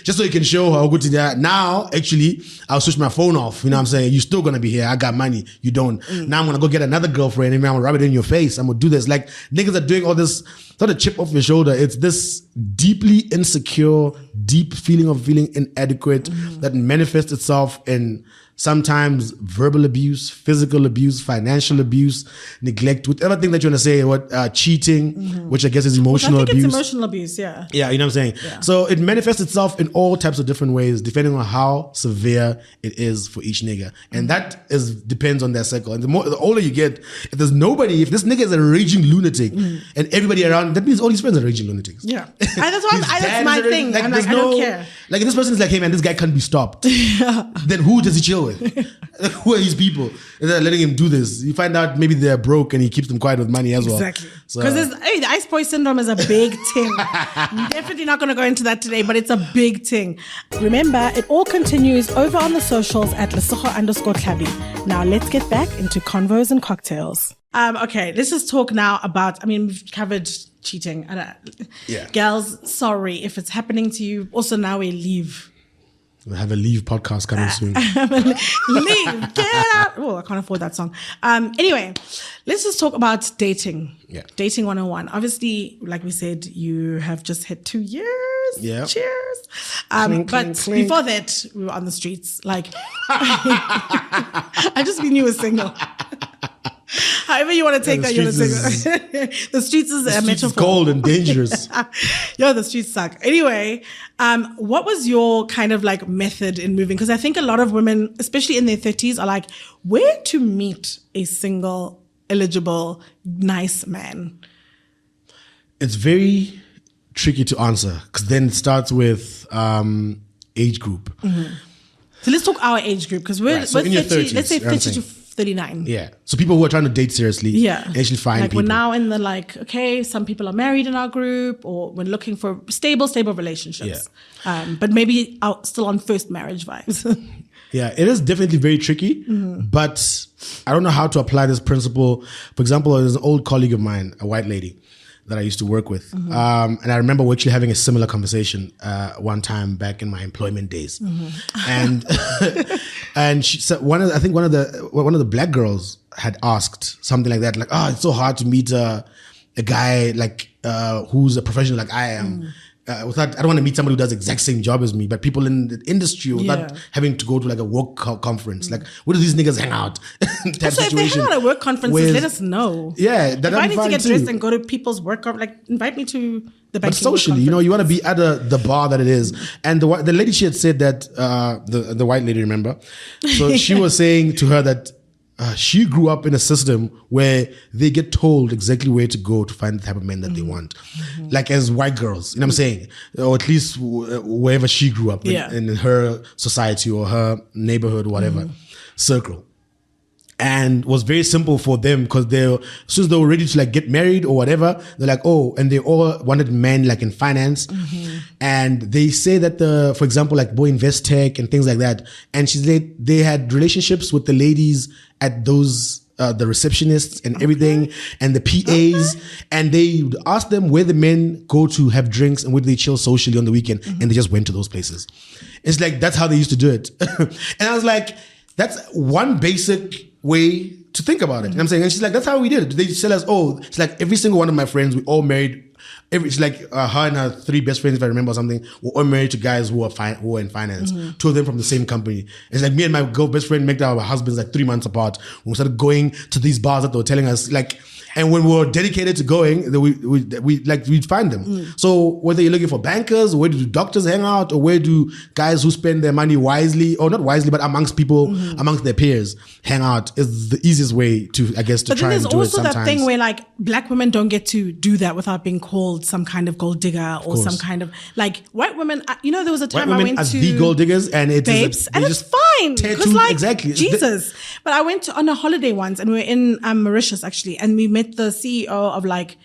Just so he can show how good to that. Now, actually, I'll switch my phone off. You know what I'm saying? You're still gonna be here. I got money. You don't. Now I'm gonna go get another girlfriend and I'm gonna rub it in your face. I'm gonna do this. Like, niggas are doing all this. It's not a chip off your shoulder. It's this deeply insecure, deep feeling of feeling inadequate that manifests itself in sometimes verbal abuse, physical abuse, financial abuse, neglect, whatever thing that you want to say, cheating, which I guess is emotional abuse. It's emotional abuse, yeah. Yeah, you know what I'm saying? Yeah. So it manifests itself in all types of different ways, depending on how severe it is for each nigga. And that depends on their circle. And the older you get, if this nigga is a raging lunatic and everybody around, that means all his friends are raging lunatics. Yeah. That's my thing. Like, I'm like, I don't care. Like, if this person is like, hey man, this guy can't be stopped. Then who does he chill with? Who are these people? And they're letting him do this. You find out maybe they're broke and he keeps them quiet with money as well. Exactly. Because the ice boy syndrome is a big thing. I'm definitely not going to go into that today, but it's a big thing. Remember, it all continues over on the socials at @lesokho_tlhabi. Now let's get back into convos and cocktails. Okay, let's just talk now about, we've covered cheating. Girls, sorry if it's happening to you. Also, now we leave. We'll have a Leave podcast coming soon. Leave, get out. Oh, I can't afford that song. Anyway, let's just talk about dating. Yeah. Dating 101. Obviously, like we said, you have just hit 2 years. Yeah. Cheers. Clink, but clink, clink. before that, we were on the streets. Like, I just mean you were single. However you want to take that, you want to take that. The streets is a metaphor. It's cold and dangerous. The streets suck. Anyway, what was your kind of like method in moving? Because I think a lot of women, especially in their 30s, are like, where to meet a single, eligible, nice man? It's very tricky to answer because then it starts with age group. So let's talk our age group because we're in your 30s, let's say 30 to 39. Yeah. So people who are trying to date seriously actually find like people. We're now in the okay, some people are married in our group or we're looking for stable relationships. Yeah. But maybe still on first marriage vibes. Yeah, it is definitely very tricky, but I don't know how to apply this principle. For example, there's an old colleague of mine, a white lady that I used to work with. And I remember we're actually having a similar conversation one time back in my employment days. And and she said one of the black girls had asked something like that, like, it's so hard to meet a guy like who's a professional like I am. I don't want to meet somebody who does the exact same job as me, but people in the industry without having to go to like a work conference. Like, where do these niggas hang out? Also, if they hang out at work conferences, let us know. Yeah, if I need to get dressed and go to people's work, invite me to the banking. But socially, you want to be at the bar that it is. And the lady, she had said that, the white lady, remember? So she was saying to her that she grew up in a system where they get told exactly where to go to find the type of men that they want. Like as white girls, you know what I'm saying? Or at least wherever she grew up in her society or her neighborhood or whatever circle. And was very simple for them because since they were ready to like get married or whatever, they're like, oh, and they all wanted men like in finance. And they say that for example, like Boy Invest Tech and things like that. And they had relationships with the ladies at those, the receptionists and everything and the PAs. And they would ask them where the men go to have drinks and where they chill socially on the weekend. And they just went to those places. It's like, that's how they used to do it. And I was like, that's one basic way to think about it. And I'm saying, and she's like, that's how we did it. They tell us, oh, it's like every single one of my friends, we all married. It's like her and her 3 best friends, if I remember something, were all married to guys who were in finance. 2 of them from the same company. It's like me and my girl best friend met our husbands like 3 months apart. When we started going to these bars that they were telling us, like, and when we were dedicated to going, we'd find them. So whether you're looking for bankers, where do doctors hang out, or where do guys who spend their money wisely, or not wisely, but amongst people, amongst their peers, hang out is the easiest way to, I guess, to try and do it sometimes. But then there's also that thing where like black women don't get to do that without being called some kind of gold digger or some kind of like white women. You know, there was a time I went to the gold diggers and it's babes, and it's fine because like Jesus. But I went on a holiday once and we were in Mauritius actually, and we met the CEO of like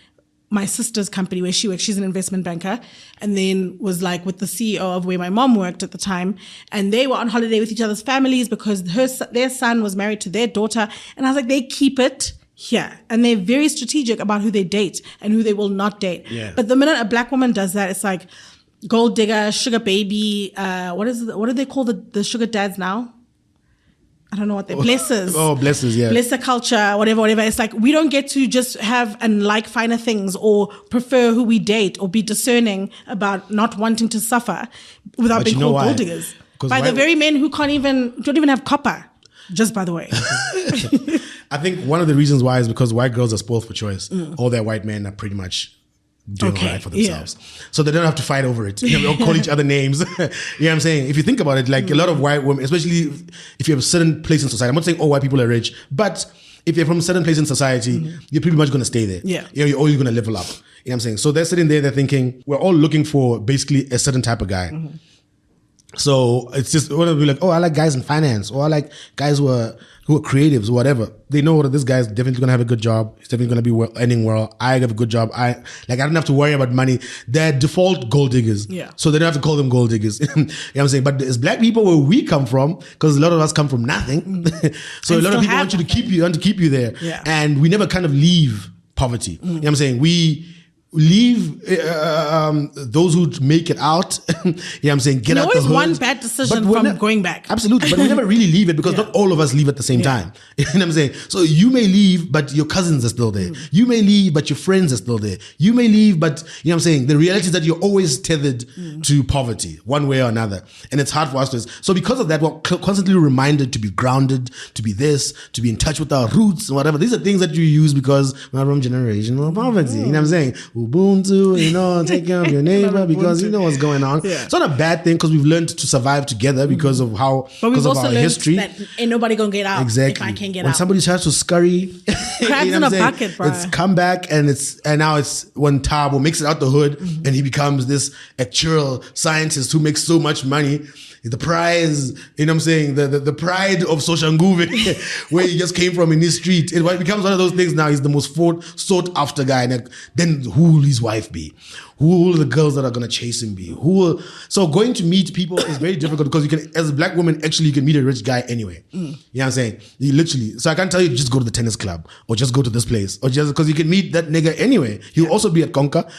my sister's company where she works. She's an investment banker, and then was like with the CEO of where my mom worked at the time, and they were on holiday with each other's families because their son was married to their daughter, and I was like, they keep it here, and they're very strategic about who they date and who they will not date. But the minute a black woman does that, it's like gold digger, sugar baby. What do they call the sugar dads now? I don't know what they're blessers. Oh, blessers, yeah. Blesser culture, whatever. It's like we don't get to just have and like finer things or prefer who we date or be discerning about not wanting to suffer without being called gold diggers. By the very men who don't even have copper, just by the way. I think one of the reasons why is because white girls are spoiled for choice. All their white men are pretty much doing all right for themselves. So they don't have to fight over it. You know, or call each other names. You know what I'm saying? If you think about it, like a lot of white women, especially if you have a certain place in society, I'm not saying all white people are rich, but if you're from a certain place in society, you're pretty much going to stay there. You know, you're always going to level up. You know what I'm saying? So they're sitting there, they're thinking, we're all looking for basically a certain type of guy. So it's just want to be like, oh, I like guys in finance, or I like guys who are creatives or whatever. They know that this guy's definitely going to have a good job. He's definitely going to be earning well. I have a good job. I don't have to worry about money. They're default gold diggers. So they don't have to call them gold diggers. You know what I'm saying? But as black people, where we come from, because a lot of us come from nothing. So and a lot of people want to keep you there. And we never kind of leave poverty. You know what I'm saying? We leave those who make it out. You know what I'm saying? Get out the hood. Always one bad decision from going back. Absolutely. But we never really leave it because not all of us leave at the same time. You know what I'm saying? So you may leave, but your cousins are still there. You may leave, but your friends are still there. You may leave, but you know what I'm saying? The reality is that you're always tethered to poverty, one way or another. And it's hard for us to. So because of that, we're constantly reminded to be grounded, to be this, to be in touch with our roots and whatever. These are things that you use because we're from generational poverty. You know what I'm saying? Ubuntu, you know, take care of your neighbor because you know what's going on. It's not a bad thing because we've learned to survive together because of how, because of our history. That ain't nobody gonna get out if I can't get out. When somebody tries to scurry, crabs in a bucket, bro. It's come back and now it's when Tabo makes it out the hood and he becomes this actual scientist who makes so much money. The prize, you know what I'm saying? The pride of Soshanguve, where he just came from in his street. It becomes one of those things now. He's the most sought after guy. And then who will his wife be? Who will the girls that are going to chase him be? So going to meet people is very difficult because you can, as a black woman, actually you can meet a rich guy anyway. You know what I'm saying? You literally. So I can't tell you just go to the tennis club or just go to this place or just because you can meet that nigga anyway. He'll also be at Conca.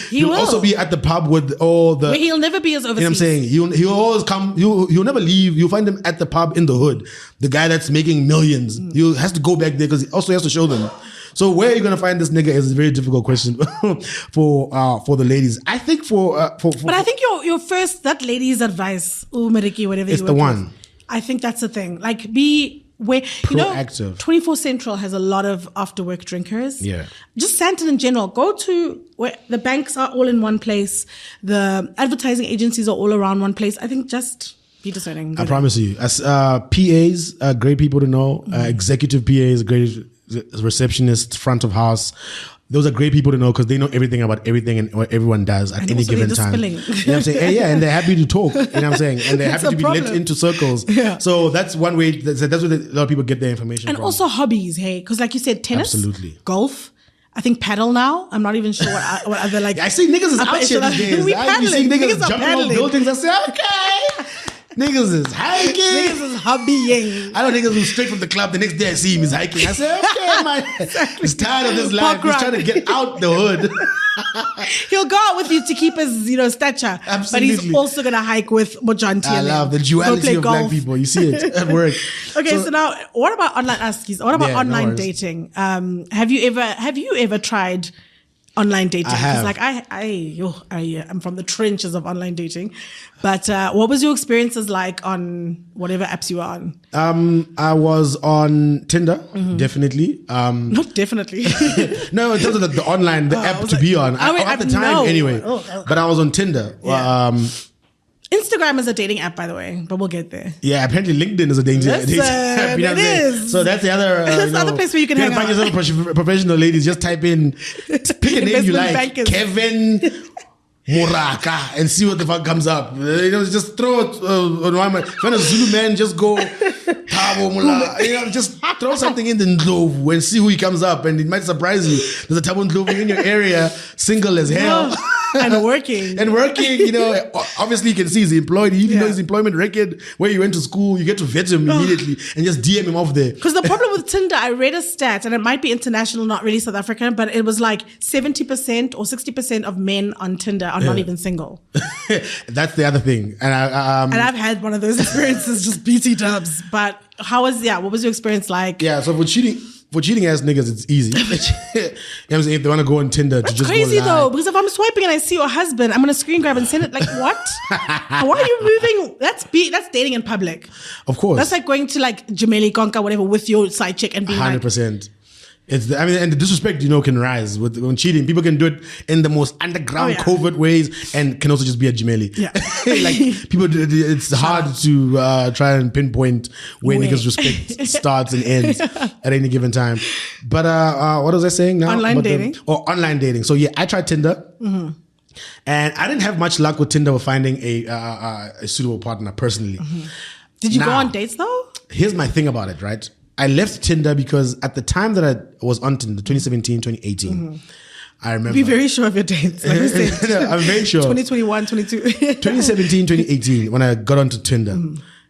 He'll also be at the pub with all the. But he'll never be as overseas. You know what I'm saying? He'll always come. He'll never leave. You'll find him at the pub in the hood. The guy that's making millions. He has to go back there because he also has to show them. So where are you gonna find this nigga is a very difficult question for the ladies. I think But I think your first that lady's advice, Mariki, whatever it's you the one. I think that's the thing. Like be where proactive. You know 24 Central has a lot of after work drinkers. Just Sandton in general. Go to where the banks are all in one place. The advertising agencies are all around one place. I think just Be discerning. I promise you. As PAs, great people to know. Executive PAs, great receptionists, front of house. Those are great people to know because they know everything about everything and what everyone does at any given time. You know what I'm saying? And and they're happy to talk. You know what I'm saying? And they're happy to be let into circles. Yeah. So that's one way. That's where a lot of people get their information and from. also hobbies, hey? Because like you said, tennis, absolutely, golf. I think paddle now. I'm not even sure what other like. I see niggas is out here these days. We paddling. See niggas jumping paddling. on buildings. I say, okay. Niggas is hiking. Niggas is hobbying. I know niggas who straight from the club. The next day I see him, he's hiking. I say, okay, man. He's tired of this life. He's trying to get out the hood. He'll go out with you to keep his, stature. Absolutely. But he's also gonna hike with Mojanti. I love the duality of black people. You see it at work. Okay, so now what about online askies? What about online dating? Have you ever tried online dating? Because like I'm from the trenches of online dating. But what was your experiences like on whatever apps you were on? I was on Tinder, definitely. Not definitely. No, in terms of the online, the app to be on. At the time, anyway. But I was on Tinder. Yeah. Instagram is a dating app, by the way, but we'll get there. Yeah, apparently LinkedIn is a dating app. It is. So that's the other. That's the other place where you can hang out. Find yourself professional ladies. Just type in, pick a name you like, bankers. Kevin Moraka, and see what the fuck comes up. Just throw it on one man. If you're a Zulu man, just go Tabo Mula. Just throw something in the Ndlovu and see who he comes up, and it might surprise you. There's a Tabo Ndlovu in your area, single as hell. And working. Obviously you can see he's employed. You even know his employment record, where he went to school. You get to vet him immediately and just DM him off there. Because the problem with Tinder, I read a stat, and it might be international, not really South African, but it was like 70% or 60% of men on Tinder are not even single. That's the other thing. And I've had one of those experiences, just BT dubs. But what was your experience like? Yeah, so for cheating ass niggas, it's easy. You know what I'm saying? If they want to go on Tinder to just crazy go lie. though, because if I'm swiping and I see your husband, I'm gonna screen grab and send it. Like what? Why are you moving? That's dating in public. Of course. That's like going to like Jameli Konka, whatever, with your side chick and being 100%. And the disrespect, when rise when cheating. People can do it in the most underground, covert ways, and can also just be a Jameli. Yeah. Like people, it's hard to try and pinpoint where niggas respect starts and ends at any given time. But what was I saying now? Online dating. Online dating. So yeah, I tried Tinder. Mm-hmm. And I didn't have much luck with Tinder with finding a suitable partner personally. Mm-hmm. Did you go on dates though? Here's my thing about it, right? I left Tinder because at the time that I was on Tinder, 2017, 2018, I remember. Be very sure of your dates. Like we said. No, I'm very sure. 2021, 22. 2017, 2018, when I got onto Tinder.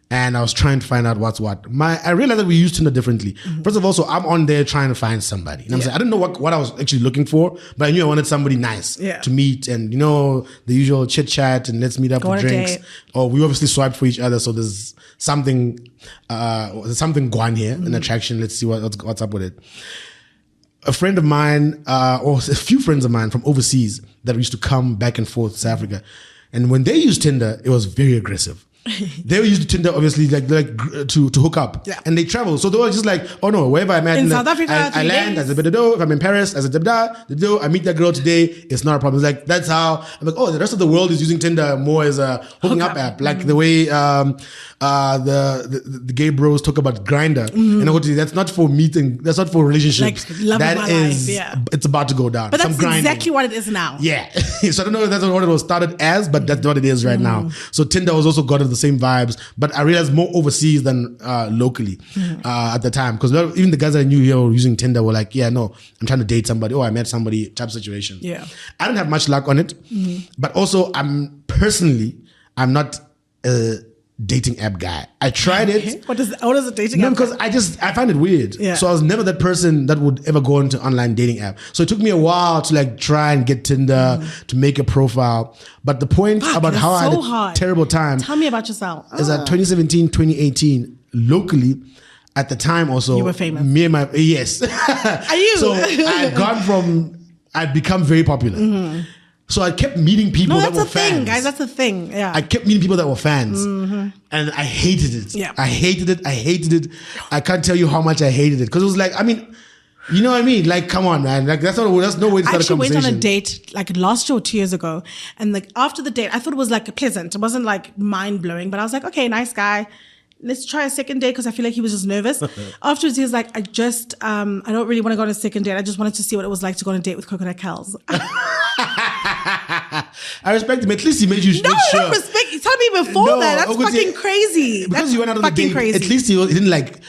And I was trying to find out what's what. I realized that we use Tinder differently. First of all, so I'm on there trying to find somebody. You know what I'm saying? I didn't know what I was actually looking for, but I knew I wanted somebody nice to meet, and the usual chit chat and let's meet up for drinks. Or we obviously swiped for each other, so there's something gone here, an attraction. Let's see what's up with it. A friend of mine, or a few friends of mine from overseas that used to come back and forth to South Africa, and when they used Tinder, it was very aggressive. They were used Tinder obviously like to hook up, and they travel. So they were just like, oh no, wherever I'm at in South Africa, I land as a bedo. If I'm in Paris as a debda, I meet that girl today. It's not a problem. It's like that's how I'm like. Oh, the rest of the world is using Tinder more as a hooking up app, like the way the gay bros talk about Grindr. And that's not for meeting. That's not for relationships. Like love that of my is, life, it's about to go down. But that's exactly what it is now. Yeah. So I don't know if that's what it was started as, but that's what it is right now. So Tinder was also got the same vibes, but I realized more overseas than locally at the time, because even the guys that I knew here were using Tinder were like, yeah, no, I'm trying to date somebody. Oh, I met somebody type situation. Yeah. I didn't have much luck on it, but also I'm not a dating app guy. I tried it. What is a dating app? No, because I find it weird. Yeah. So I was never that person that would ever go into online dating app. So it took me a while to try and get Tinder to make a profile. But the point about how I had a terrible time. Tell me about yourself. Is that 2017, 2018, locally, at the time also. You were famous. Me and my, yes. Are you? So I'd become very popular. So I kept meeting people that were fans. That's a thing, guys. That's a thing. Yeah. I kept meeting people that were fans. And I hated it. Yeah. I hated it. I can't tell you how much I hated it. Because it was like, You know what I mean? Like, come on, man. Like, that's no way to start a conversation. I actually went on a date like last year or 2 years ago. And like after the date, I thought it was like pleasant. It wasn't like mind blowing, but I was like, okay, nice guy. Let's try a second date because I feel like he was just nervous. Afterwards, he was like, I don't really want to go on a second date. I just wanted to see what it was like to go on a date with Coconut Kells. I respect him. At least he made you make sure. No, respect. Tell me before that. That's fucking crazy. Because that's you went out on the date, crazy. at least he didn't like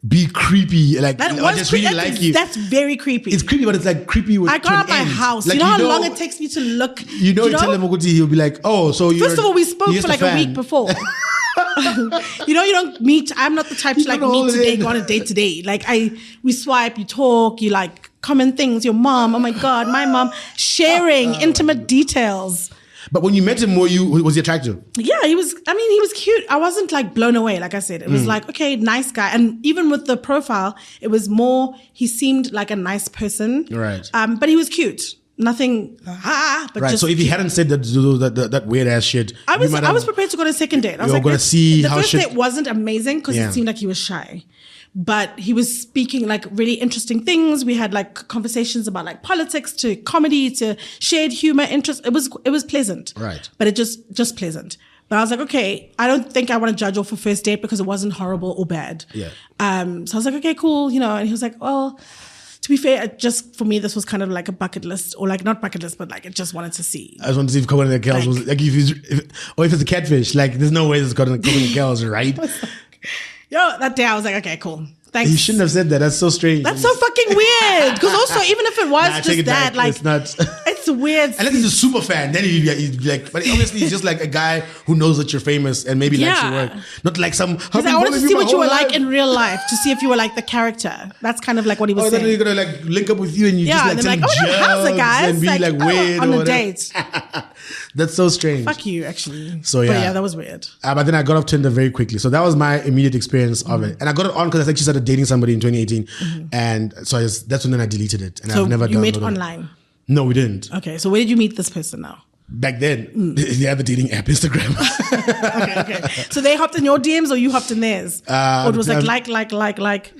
be creepy. Like, that I just really like you. That's very creepy. It's creepy, but it's like creepy with I got out of my house. Like, you know how long it takes me to look? You tell him, he'll be like, oh, so you First of all, we spoke for like a week before. You don't meet. I'm not the type to like meet today, go on a date today. Like we swipe, you talk, you like common things. Your mom, oh my God, my mom, sharing intimate details. But when you met him, was he attractive? Yeah, he was cute. I wasn't like blown away. Like I said, it was like, okay, nice guy. And even with the profile, it was more, he seemed like a nice person. Right. But he was cute. Nothing, but right. Just so if he hadn't said that weird ass shit, I was prepared to go to a second date. I was like, going to see the how first shit. date wasn't amazing because it seemed like he was shy, but he was speaking like really interesting things. We had like conversations about like politics to comedy to shared humor, interest. It was pleasant, right? But it just pleasant. But I was like, okay, I don't think I want to judge off a first date because it wasn't horrible or bad. Yeah. So I was like, okay, cool, And he was like, well. To be fair, for me, this was kind of like a bucket list, or like not bucket list, but like I just wanted to see. I just wanted to see if Coconut Kells was like if it's a catfish. Like there's no way it's Coconut Kells, right? That day I was like, okay, cool. Thanks. You shouldn't have said that. That's so strange. That's so fucking weird. Because also, even if it was just that, like, it's not. It's weird. Unless he's a super fan, then he'd be like, but obviously he's just like a guy who knows that you're famous and maybe likes your work. Not like some. I wanted to see what you were like in real life, to see if you were like the character. That's kind of like what he was saying. Then he's gonna like link up with you and you just like tell him how's it, guys? And be like weird on a date. That's so strange. Fuck you, actually. So yeah, but yeah, that was weird. But then I got off Tinder very quickly, so that was my immediate experience of it. And I got it on because I actually started dating somebody in 2018, and so that's when then I deleted it. And so I've never you met online. No, we didn't. Okay, so where did you meet this person now? Back then, they had the dating app, Instagram. okay. So they hopped in your DMs or you hopped in theirs? Or it was like?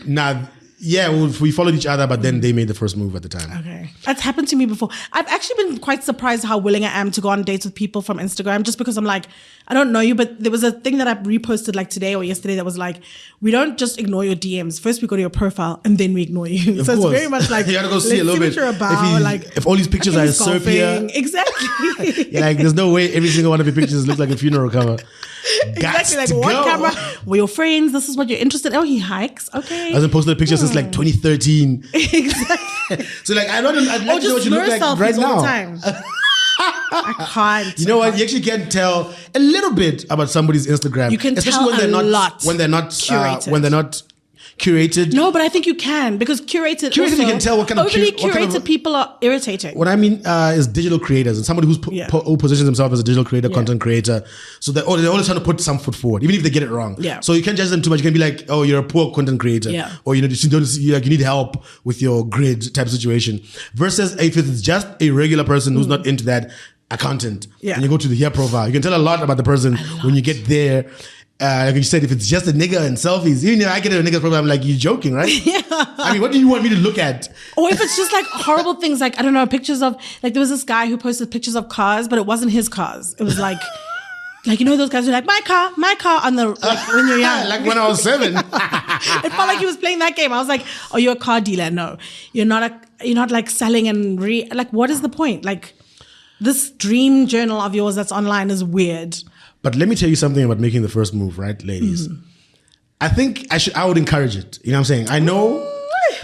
Nah. Yeah, we followed each other, but then they made the first move at the time. Okay. That's happened to me before. I've actually been quite surprised how willing I am to go on dates with people from Instagram, just because I'm like, I don't know you, but there was a thing that I reposted like today or yesterday that was like, we don't just ignore your DMs. First we go to your profile and then we ignore you. So it's very much like, you gotta go see a little bit. What you're about. If all these pictures are sepia. Exactly. You're like, there's no way every single one of your pictures looks like a funeral cover. Exactly, like one camera. We're your friends. This is what you're interested in. Oh, he hikes. Okay. I wasn't posting the picture since like 2013. Exactly. So like, I'd like to know what you look like right now. All the time. I can't. You know what? You actually can tell a little bit about somebody's Instagram. You can especially tell when they're not curated. when they're not curated. No, but I think you can, because curated also, you can tell what kind of overly curated people are irritating. What I mean is digital creators and somebody who positions themselves as a digital creator, content creator. So they're always trying to put some foot forward, even if they get it wrong. Yeah. So you can't judge them too much. You can be like, oh, you're a poor content creator, or you need help with your grid type of situation. Versus if it's just a regular person who's not into that accountant, and you go to the profile, you can tell a lot about the person when you get there. Like you said, if it's just a nigga and selfies, even if I get a nigga's profile, I'm like, you joking, right? Yeah. I mean, what do you want me to look at? Or if it's just like horrible things, like, I don't know, pictures of, like, there was this guy who posted pictures of cars, but it wasn't his cars. It was like, like, you know, those guys who are like, my car on the, like, when you're young. Like when I was 7. It felt like he was playing that game. I was like, oh, you're a car dealer. No, you're not like selling and like, what is the point? Like, this dream journal of yours that's online is weird. But let me tell you something about making the first move, right, ladies? I think I would encourage it. You know what I'm saying? I know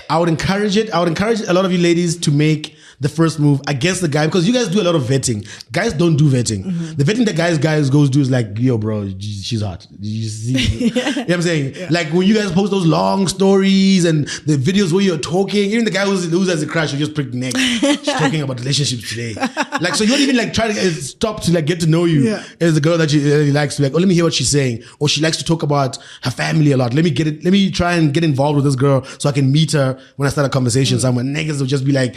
I would encourage it. I would encourage a lot of you ladies to make the first move against the guy, because you guys do a lot of vetting. Guys don't do vetting. The vetting that guys goes do is like, yo, bro, she's hot. You see? You know what I'm saying? Yeah. Like when you guys post those long stories and the videos where you're talking, even the guy who has a crush will just prick neck. She's talking about relationships today. Like, so you don't even like try to stop to like get to know you as the girl that she likes to, like, oh, let me hear what she's saying. Or she likes to talk about her family a lot. Let me try and get involved with this girl so I can meet her when I start a conversation somewhere. Niggas will just be like,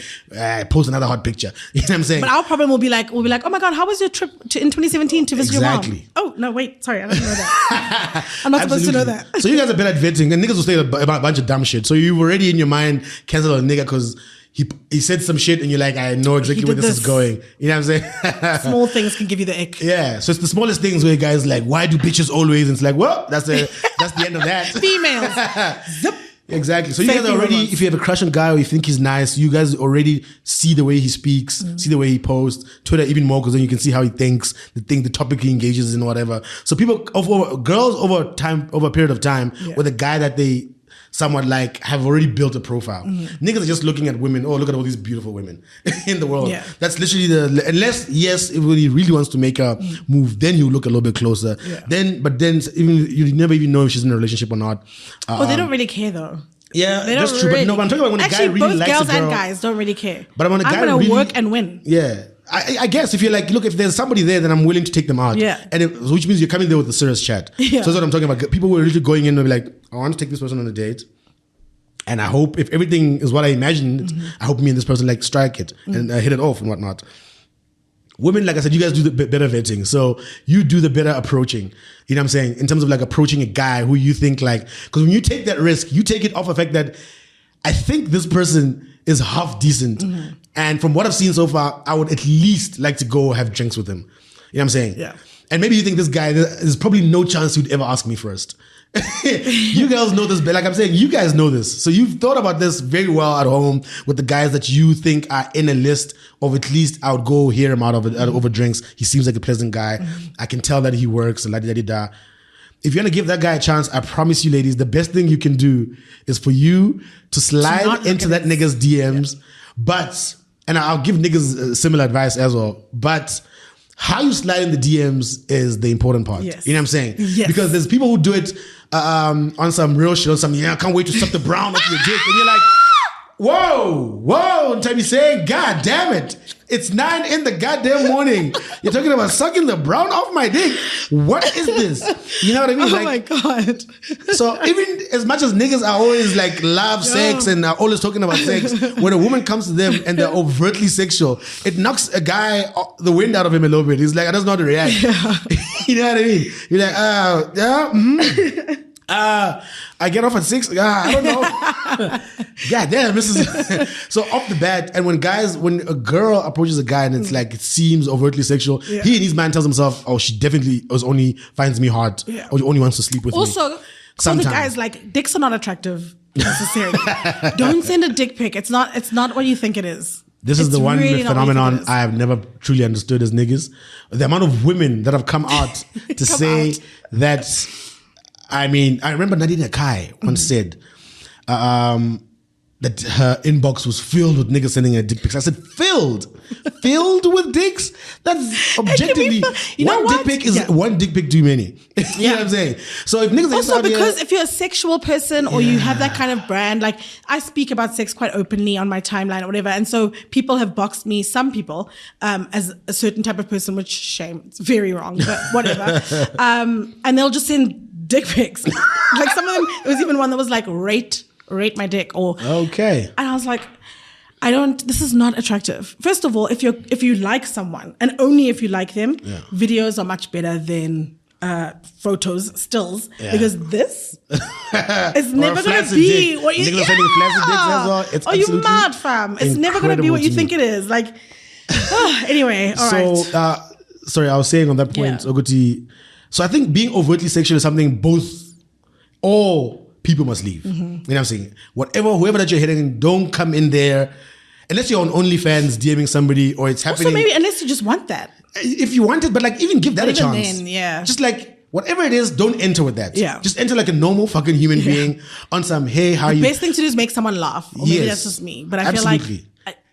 post another hot picture. You know what I'm saying? But our problem will be like, oh my God, how was your trip in 2017 to visit your mom? Oh, no, wait, sorry. to know that. I'm not supposed to know that. So you guys are better at vetting, and niggas will say about a bunch of dumb shit. So you've already in your mind canceled a nigga because he said some shit and you're like, I know exactly where this is going. You know what I'm saying? Small things can give you the ick. Yeah. So it's the smallest things where guys like, why do bitches always? And it's like, well, that's the end of that. Females. Zip. Exactly. So you guys already, if you have a crush on a guy or you think he's nice, you guys already see the way he speaks, see the way he posts, Twitter even more, because then you can see how he thinks, the topic he engages in, whatever. So girls over a period of time, with a guy that they somewhat like have already built a profile. Niggas are just looking at women. Oh, look at all these beautiful women in the world. Yeah. That's literally unless if he really wants to make a move, then you look a little bit closer. Yeah. Then even you never even know if she's in a relationship or not. They don't really care though. Yeah, that's true. But no, but I'm talking about when a guy really likes a girl. Both girls and guys don't really care. But when a guy I'm gonna work and win. Yeah. I guess if you're like, look, if there's somebody there, then I'm willing to take them out. Yeah. Which means you're coming there with a serious chat. Yeah. So that's what I'm talking about. People were literally going in and be like, I want to take this person on a date. And I hope if everything is what I imagined, I hope me and this person like strike it and hit it off and whatnot. Women, like I said, you guys do the better vetting. So you do the better approaching. You know what I'm saying? In terms of like approaching a guy who you think like, because when you take that risk, you take it off the fact that I think this person is half decent. And from what I've seen so far, I would at least like to go have drinks with him. You know what I'm saying? Yeah. And maybe you think this guy, there's probably no chance he'd ever ask me first. You girls know this, but like I'm saying, you guys know this. So you've thought about this very well at home with the guys that you think are in a list of at least I would go hear him out over drinks. He seems like a pleasant guy. I can tell that he works and la-di-da-di-da. If you're going to give that guy a chance, I promise you, ladies, the best thing you can do is for you to slide into that nigga's DMs. But, and I'll give niggas similar advice as well, but how you slide in the DMs is the important part. Yes. You know what I'm saying? Yes. Because there's people who do it on some real shit, on some, I can't wait to suck the brown off your dick. And you're like, whoa, and time you saying, God damn it. It's 9 in the goddamn morning. You're talking about sucking the brown off my dick. What is this? You know what I mean? Oh my God. So even as much as niggas are always like love sex and are always talking about sex, when a woman comes to them and they're overtly sexual, it knocks a guy the wind out of him a little bit. He's like, I don't know how to react. Yeah. You know what I mean? You're like, I get off at 6. I don't know. God damn, this is so off the bat. And when a girl approaches a guy and it's like it seems overtly sexual, he in his mind tells himself, "Oh, she definitely only finds me hot, or she only wants to sleep with me." Also, some of the guys like dicks are not attractive necessarily. Don't send a dick pic. It's not what you think it is. This is the one really phenomenon I have never truly understood as niggas. The amount of women that have come out to say that. I mean, I remember Nadine Kai once said that her inbox was filled with niggas sending her dick pics. I said, filled with dicks? That's objectively, one dick pic is one dick pic too many. You know what I'm saying? So if niggas also because if you're a sexual person or you have that kind of brand, like I speak about sex quite openly on my timeline or whatever, and so people have boxed me, some people, as a certain type of person, which shame, it's very wrong, but whatever. And they'll just send dick pics. Like some of them, it was even one that was like rate my dick or okay. And I was like, this is not attractive. First of all, if you like someone and only if you like them, videos are much better than photos, stills, because this is never going to be what you think. Are you mad, fam? It's never going to be what you think it is. Like, anyway, all right. Sorry, I was saying on that point, Ogoti. So I think being overtly sexual is something all people must leave. You know what I'm saying? Whoever that you're hitting, don't come in there unless you're on OnlyFans DMing somebody or it's happening. Also maybe unless you just want that. If you want it, but like even give that a chance. Then, just like whatever it is, don't enter with that. Yeah. Just enter like a normal fucking human being on some, hey, how the you... The best thing to do is make someone laugh. Or maybe that's just me. But I feel like...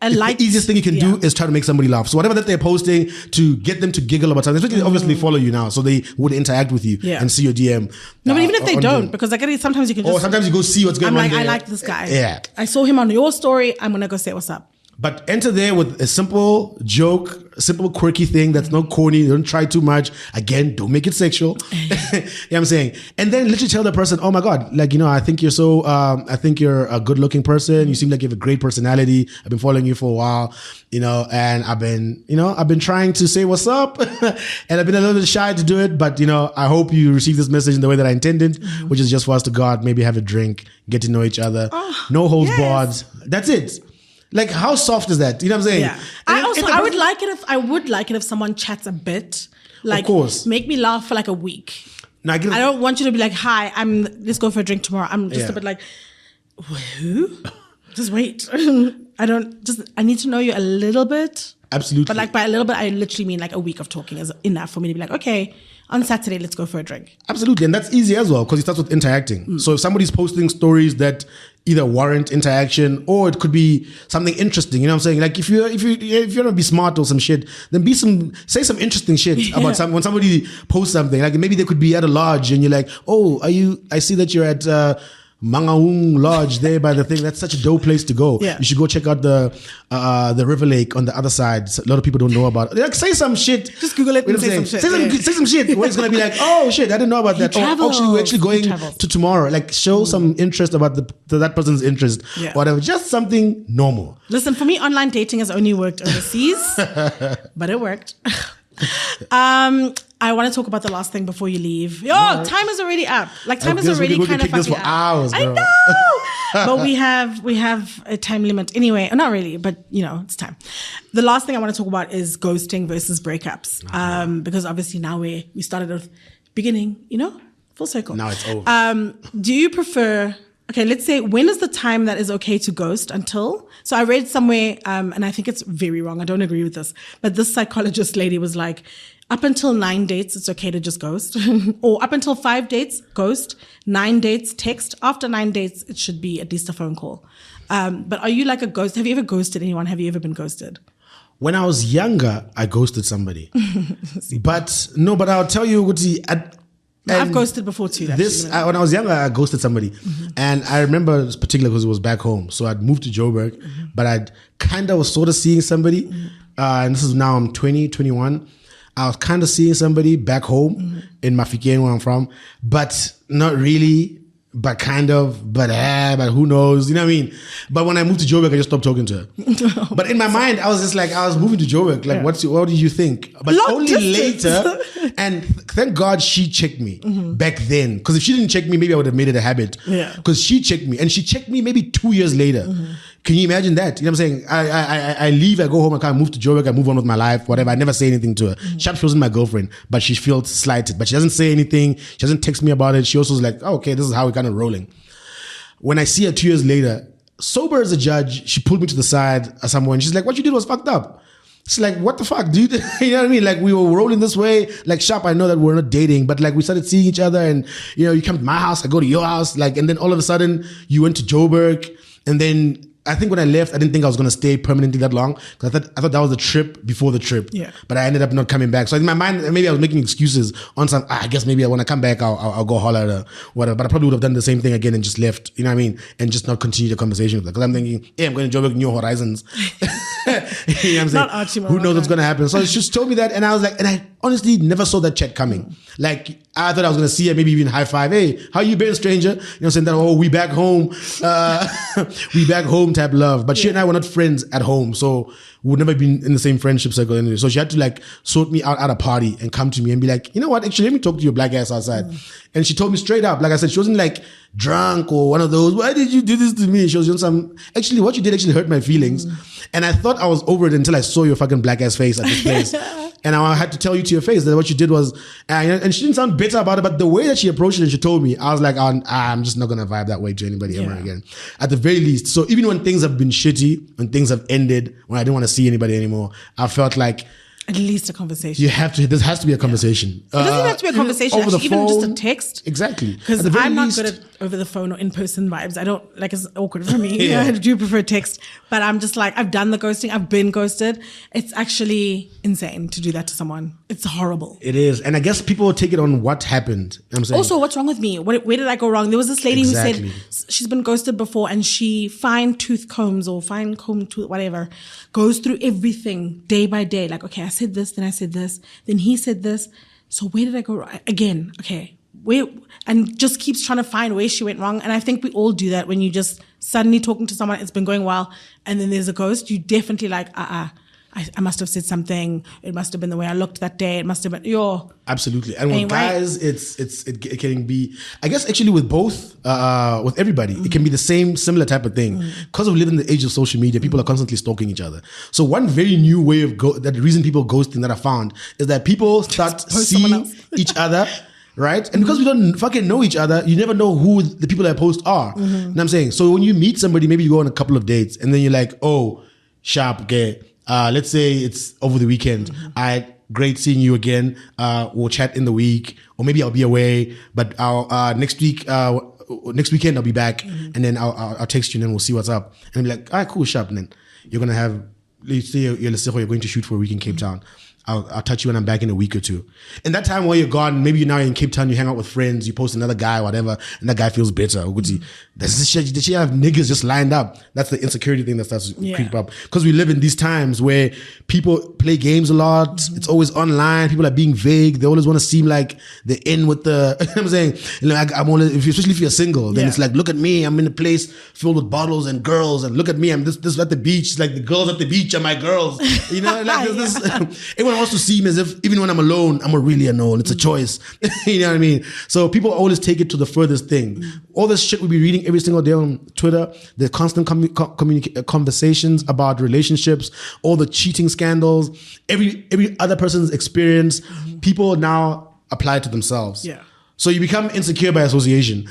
The easiest thing you can do is try to make somebody laugh. So whatever that they're posting to get them to giggle about something, especially they obviously follow you now, so they would interact with you and see your DM. No, but even if they don't, because like sometimes you can just... Or sometimes you go see what's going on there. I like this guy. Yeah. I saw him on your story. I'm going to go say what's up. But enter there with a simple joke, a simple quirky thing that's not corny. Don't try too much. Again, don't make it sexual. You know what I'm saying? And then literally tell the person, oh my God, like, I think you're I think you're a good looking person. You seem like you have a great personality. I've been following you for a while, and I've been trying to say what's up and I've been a little bit shy to do it, but I hope you receive this message in the way that I intended, which is just for us to go out, maybe have a drink, get to know each other. No holds barred. That's it. Like, how soft is that? You know what I'm saying? Yeah. I would like it if someone chats a bit. Like, of course. Make me laugh for like a week. No, I don't want you to be like, hi, let's go for a drink tomorrow. I'm just a bit like, who? Just wait. I need to know you a little bit. Absolutely. But like by a little bit, I literally mean like a week of talking is enough for me to be like, okay, on Saturday, let's go for a drink. Absolutely. And that's easy as well, because it starts with interacting. So if somebody's posting stories that either warrant interaction, or it could be something interesting, you know what I'm saying? Like if you're gonna be smart or some shit, then say some interesting shit about when somebody posts something. Like maybe they could be at a lodge and you're like, oh, I see that you're at Mangaung Lodge there by the thing. That's such a dope place to go. Yeah. You should go check out the River Lake on the other side. A lot of people don't know about it. Like, say some shit. Just Google it and say some shit. Say some shit where it's going to be like, oh shit, I didn't know about that. We're actually going to tomorrow. Like, show some interest about that person's interest. Yeah. Whatever. Just something normal. Listen, for me, online dating has only worked overseas, but it worked. I want to talk about the last thing before you leave. Time is already up. Like time is already kind of fucking for up. Hours, I know, but we have a time limit anyway. Not really, but it's time. The last thing I want to talk about is ghosting versus breakups. Because obviously now we started at the beginning, full circle. Now it's over. Do you prefer? Okay, let's say, when is the time that is okay to ghost until? So I read somewhere, and I think it's very wrong. I don't agree with this. But this psychologist lady was like, up until 9 dates, it's okay to just ghost. Or up until 5 dates, ghost. 9 dates, text. After 9 dates, it should be at least a phone call. But are you like a ghost? Have you ever ghosted anyone? Have you ever been ghosted? When I was younger, I ghosted somebody. but I'll tell you, I've ghosted before too. When I was younger, I ghosted somebody. And I remember this particular because it was back home. So I'd moved to Joburg, but I'd kind of was sort of seeing somebody. And this is now I'm 20, 21. I was kind of seeing somebody back home in Mafikeng, where I'm from, but not really, but kind of, but who knows, you know what I mean? But when I moved to Joburg, I just stopped talking to her. But in my mind, I was just like, I was moving to Joburg. Like, what did you think? But only later, and thank God she checked me back then. Because if she didn't check me, maybe I would have made it a habit. Because she checked me, and she checked me maybe 2 years later. Can you imagine that? You know what I'm saying? I leave, I go home, I can't move to Joburg, I move on with my life, whatever. I never say anything to her. She wasn't my girlfriend, but she feels slighted. But she doesn't say anything. She doesn't text me about it. She also is like, oh, okay, this is how we're kind of rolling. When I see her 2 years later, sober as a judge, she pulled me to the side at some point. She's like, what you did was fucked up. It's like, what the fuck, dude? You know what I mean? Like, we were rolling this way. Like, sharp, I know that we're not dating, but like, we started seeing each other, and, you come to my house, I go to your house, like, and then all of a sudden, you went to Joburg, and then I think when I left, I didn't think I was going to stay permanently that long, because I thought that was the trip before the trip. Yeah. But I ended up not coming back. So in my mind, maybe I was making excuses on some, I guess maybe when I come back, I'll go holler at her, whatever. But I probably would have done the same thing again and just left, you know what I mean? And just not continue the conversation with her. Because I'm thinking, hey, I'm going to Joburg, New Horizons. You know what I'm saying? Not Archie, who knows what's going to happen? So she just told me that, and I was like, and I honestly never saw that chat coming. Like, I thought I was going to see her, maybe even high five. Hey, how you been, stranger? You know what I'm saying? That, oh, we back home. We back home type love. But she and I were not friends at home. So we'd never been in the same friendship circle anyway. So she had to like sort me out at a party and come to me and be like, you know what? Actually, let me talk to your black ass outside. And she told me straight up, like I said, she wasn't like drunk or one of those, why did you do this to me? She was doing some, actually, what you did actually hurt my feelings. And I thought I was over it until I saw your fucking black ass face at this place. And I had to tell you to your face that what you did was, and she didn't sound bitter about it, but the way that she approached it and she told me, I was like, I'm just not going to vibe that way to anybody ever again. At the very least. So even when things have been shitty, when things have ended, when I didn't want to see anybody anymore, I felt like At least a conversation. You have to. This has to be a conversation. It doesn't have to be a conversation. Over the actually, even phone. just a text. Exactly. Because I'm not good at over the phone or in person vibes. I don't like. It's awkward for me. Yeah. I do prefer text. But I'm just like, I've done the ghosting. I've been ghosted. It's actually insane to do that to someone. It's horrible. It is, and I guess people take it on what happened. I'm saying. Also, what's wrong with me? Where did I go wrong? There was this lady who said she's been ghosted before, and she fine tooth combs or fine comb tooth whatever, goes through everything day by day. Like, okay, I said this, then I said this, then he said this. So where did I go wrong? Again, okay, where, and just keeps trying to find where she went wrong. And I think we all do that when you just suddenly talking to someone, it's been going well, and then there's a ghost. You definitely like, I must have said something. It must have been the way I looked that day. It must have been absolutely. And with guys, it can be. I guess actually with both, with everybody, it can be the similar type of thing. Because we live in the age of social media, people are constantly stalking each other. So one very new way of that the reason people ghosting that I found is that people start seeing each other. Right? And because we don't fucking know each other, you never know who the people that post are. You know what I'm saying? So when you meet somebody, maybe you go on a couple of dates, and then you're like, oh, sharp, okay. Let's say it's over the weekend. Great seeing you again. We'll chat in the week, or maybe I'll be away, but I'll next weekend I'll be back, and then I'll text you, and then we'll see what's up. And I'm like, all right, cool, sharp. And then you're gonna have, let's say you're going to shoot for a week in Cape Town. I'll touch you when I'm back in a week or two. In that time while you're gone, maybe you're now in Cape Town, you hang out with friends, you post another guy, whatever, and that guy feels bitter. Does she have niggas just lined up? That's the insecurity thing that starts to creep up. Because we live in these times where people play games a lot. It's always online. People are being vague. They always want to seem like they're in with the, you know what I'm saying? Like, especially if you're single, then it's like, look at me. I'm in a place filled with bottles and girls, and look at me. I'm this at the beach. It's like the girls at the beach are my girls. You know, like this. Everyone wants to seem as if even when I'm alone, I'm really alone. It's a choice. You know what I mean? So people always take it to the furthest thing. All this shit we be reading every single day on Twitter, the constant conversations about relationships, all the cheating scandals, every other person's experience, people now apply it to themselves. Yeah. So you become insecure by association,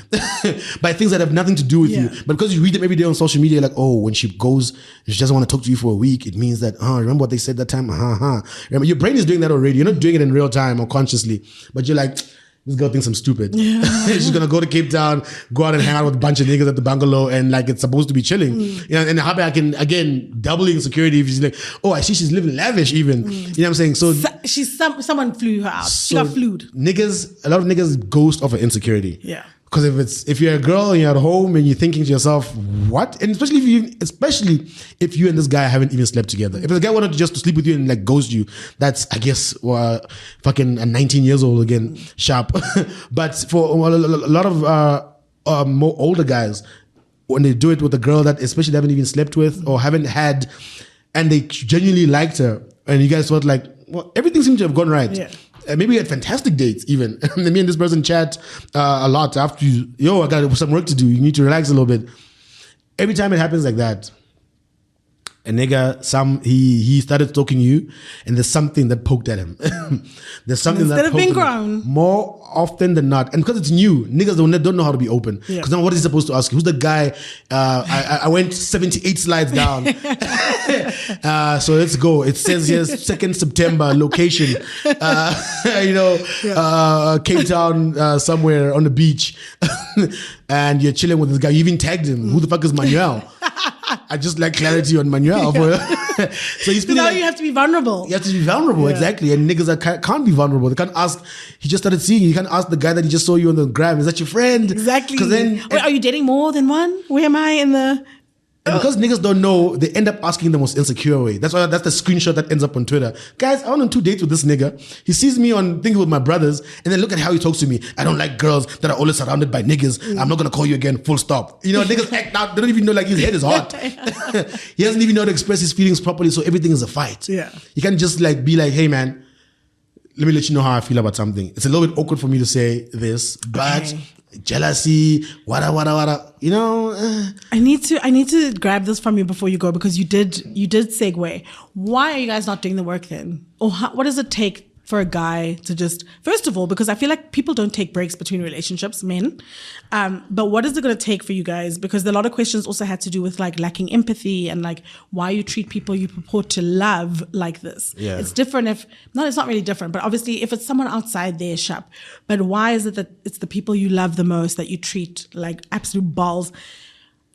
by things that have nothing to do with you. But because you read them every day on social media, like, oh, when she goes, she doesn't want to talk to you for a week, it means that, remember what they said that time? Remember, your brain is doing that already. You're not doing it in real time or consciously, but you're like, this girl thinks I'm stupid. Yeah. She's gonna go to Cape Town, go out and hang out with a bunch of niggas at the bungalow, and like it's supposed to be chilling. You know, and how I can again double insecurity if she's like, oh, I see she's living lavish even. You know what I'm saying? So she's someone flew her out. She got flued. A lot of niggas ghost off of insecurity. Yeah. Because if you're a girl and you're at home and you're thinking to yourself, what? And especially if you and this guy haven't even slept together. If the guy wanted just to sleep with you and like ghost you, that's, I guess, fucking 19 years old again, sharp. But for a lot of more older guys, when they do it with a girl that especially they haven't even slept with or haven't had, and they genuinely liked her, and you guys thought like, well, everything seemed to have gone right. Yeah. Maybe we had fantastic dates even. Me and this person chat a lot after I got some work to do. You need to relax a little bit. Every time it happens like that, a nigga, he started stalking you, and there's something that poked at him. There's something Instead that of poked being at grown. him. More often than not, and because it's new, niggas don't know how to be open. Because now what is he supposed to ask you? Who's the guy? I went 78 slides down. So let's go. It says here 2nd September location. Cape Town, somewhere on the beach, and you're chilling with this guy. You even tagged him. Who the fuck is Manuel? I just like clarity on Manuel. Yeah. So he's now like, you have to be vulnerable. You have to be vulnerable, exactly. And niggas can't be vulnerable. They can't ask. He just started seeing you. You can't ask the guy that he just saw you on the gram. Is that your friend? Exactly. Because then, wait, are you dating more than one? Where am I in the? And because niggas don't know, they end up asking the most insecure way. That's the screenshot that ends up on Twitter. Guys, I went on 2 dates with this nigga. He sees me on thinking with my brothers, and then look at how he talks to me. I don't like girls that are always surrounded by niggas. I'm not gonna call you again. Full stop. You know, niggas act out. They don't even know like his head is hot. He doesn't even know how to express his feelings properly. So everything is a fight. Yeah. You can't just like be like, hey man, let me let you know how I feel about something. It's a little bit awkward for me to say this, but. Jealousy, wada, you know. I need to grab this from you before you go, because you did segue. Why are you guys not doing the work then? Or what does it take for a guy to just, first of all, because I feel like people don't take breaks between relationships, men. But what is it going to take for you guys? Because a lot of questions also had to do with like lacking empathy and like why you treat people you purport to love like this. Yeah. It's different it's not really different, but obviously if it's someone outside their shop. But why is it that it's the people you love the most that you treat like absolute balls?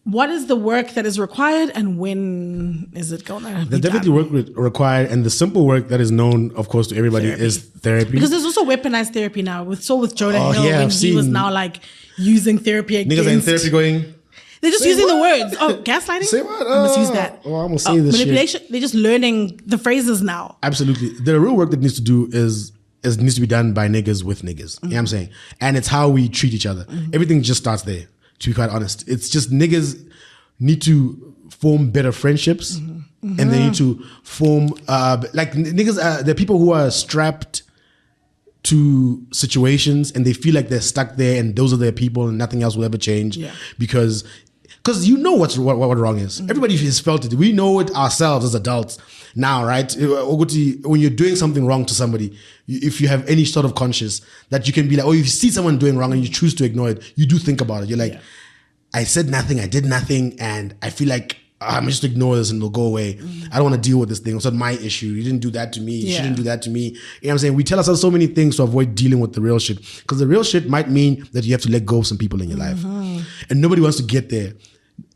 What is the work that is required, and when is it going to be There's definitely work required, and the simple work that is known, of course, to everybody is therapy. Because there's also weaponized therapy now. With Jonah Hill, yeah, when he was now like using therapy against... Niggas are in therapy going... They're just using the words. Oh, gaslighting? Say what? I must use that. Oh, I'm going to say this manipulation. They're just learning the phrases now. Absolutely. The real work that needs to do is needs to be done by niggas with niggas. You know what I'm saying? And it's how we treat each other. Everything just starts there, to be quite honest. It's just niggas need to form better friendships, and they need to form like niggas. There are people who are strapped to situations and they feel like they're stuck there, and those are their people, and nothing else will ever change because you know what wrong is. Everybody has felt it. We know it ourselves as adults now, right? When you're doing something wrong to somebody, if you have any sort of conscience that you can be like, oh, if you see someone doing wrong and you choose to ignore it, you do think about it. You're like, I said nothing, I did nothing, and I feel like I'm just ignore this and it'll go away. I don't want to deal with this thing. It's not my issue. You didn't do that to me. You shouldn't do that to me. You know what I'm saying? We tell ourselves so many things to avoid dealing with the real shit. Because the real shit might mean that you have to let go of some people in your life. And nobody wants to get there.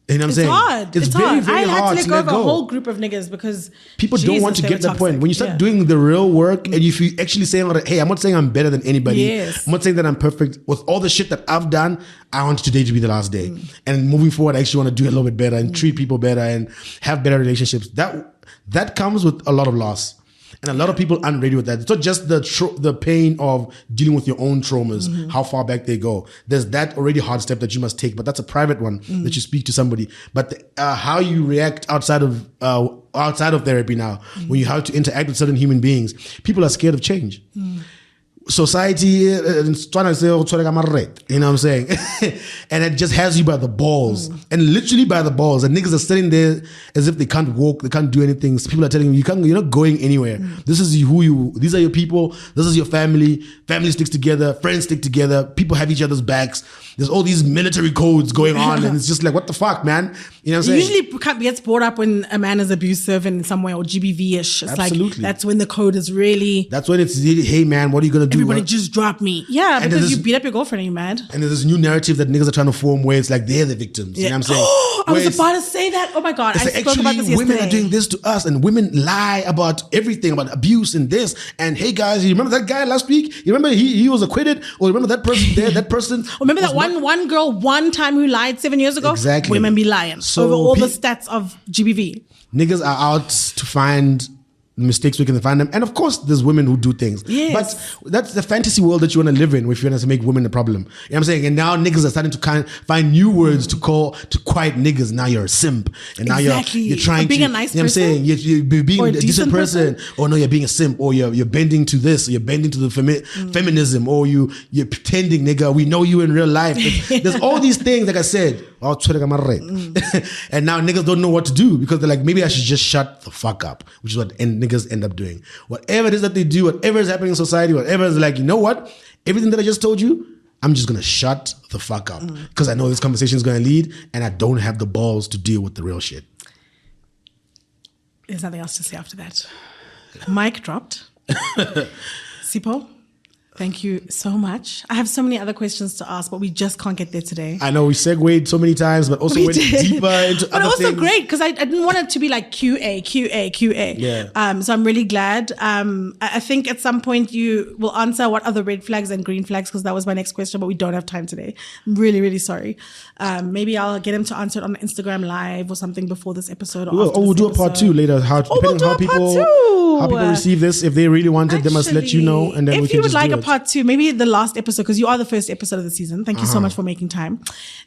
You know what I'm saying? Hard. It's very, hard. very I hard had to let go of a whole group of niggas because people don't want to get to that point. When you start doing the real work and if you actually say, hey, I'm not saying I'm better than anybody. I'm not saying that I'm perfect. With all the shit that I've done, I want today to be the last day. And moving forward, I actually want to do a little bit better and treat people better and have better relationships. That comes with a lot of loss. And a lot of people aren't ready with that. It's not just the pain of dealing with your own traumas, how far back they go. There's that already hard step that you must take, but that's a private one that you speak to somebody. But how you react outside of therapy now, when you have to interact with certain human beings, people are scared of change. Society trying to say, you know what I'm saying? And it just has you by the balls, and literally by the balls. And niggas are sitting there as if they can't walk, they can't do anything. So people are telling you, you're not going anywhere. This is these are your people, this is your family. Family sticks together, friends stick together, people have each other's backs. There's all these military codes going on, and it's just like, what the fuck, man? You know what I'm saying? It usually gets brought up when a man is abusive in some way, or GBV-ish. It's like, that's when the code is really... That's when it's really, hey man, what are you going to do? Everybody just drop me. Yeah, and because you beat up your girlfriend and you're mad. And there's this new narrative that niggas are trying to form where it's like they're the victims. You know what I'm saying? I was about to say that. Oh my God. I spoke about this yesterday. Women are doing this to us, and women lie about everything, about abuse and this. And hey guys, you remember that guy last week? You remember he was acquitted? Or remember that person there, that person? Remember that one girl one time who lied 7 years ago? Exactly. Women be lying over all the stats of GBV. Niggas are out to find mistakes we can find them, and of course there's women who do things, but that's the fantasy world that you want to live in if you want to make women a problem. You know what I'm saying? And now niggas are starting to find new words to quiet niggas. Now you're a simp, and now you're trying being to, a nice you know person, what I'm saying? You're being a decent person, or no, you're being a simp, or you're bending to this, or you're bending to the feminism, or you're pretending, nigga, we know you in real life. There's all these things, like I said, and now niggas don't know what to do because they're like, maybe I should just shut the fuck up, which is what niggas end up doing. Whatever it is that they do, whatever is happening in society, whatever is like, you know what? Everything that I just told you, I'm just going to shut the fuck up because I know this conversation is going to lead and I don't have the balls to deal with the real shit. There's nothing else to say after that. Mic dropped. Sipho, thank you so much. I have so many other questions to ask, but we just can't get there today. I know we segued so many times, but also went deeper into other things. But also great because I didn't want it to be like QA. Yeah. So I'm really glad. I think at some point you will answer what are the red flags and green flags, because that was my next question, but we don't have time today. I'm really, really sorry. Maybe I'll get him to answer it on Instagram Live or something before this episode. We'll do a part 2 later. Depending on how people receive this, if they really want it, they must let you know, and then we can just do it. If you would like a part 2, maybe the last episode, because you are the first episode of the season. Thank you so much for making time.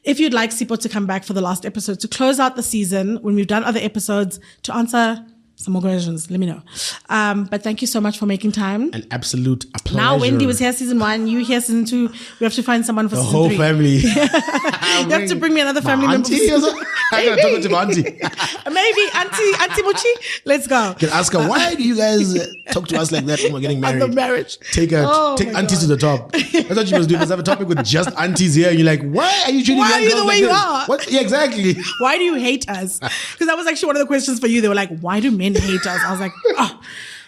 If you'd like Sipho to come back for the last episode to close out the season, when we've done other episodes, to answer some more questions, let me know. But thank you so much for making time. An absolute pleasure. Now Wendy was here season 1, you here season 2. We have to find someone for the season 3. The whole family. You have to bring me another family member. I gotta talk to my auntie. Maybe Auntie Muchi. Let's go. Can ask her, why do you guys talk to us like that when we're getting married? The marriage. Take aunties to the top. That's what you must do. Let's have a topic with just aunties here. And you're like, why are you treating Why young are you girls the like way you this? are? What? Yeah, exactly. Why do you hate us? Because that was actually one of the questions for you. They were like, why do men hate us? I was like, oh,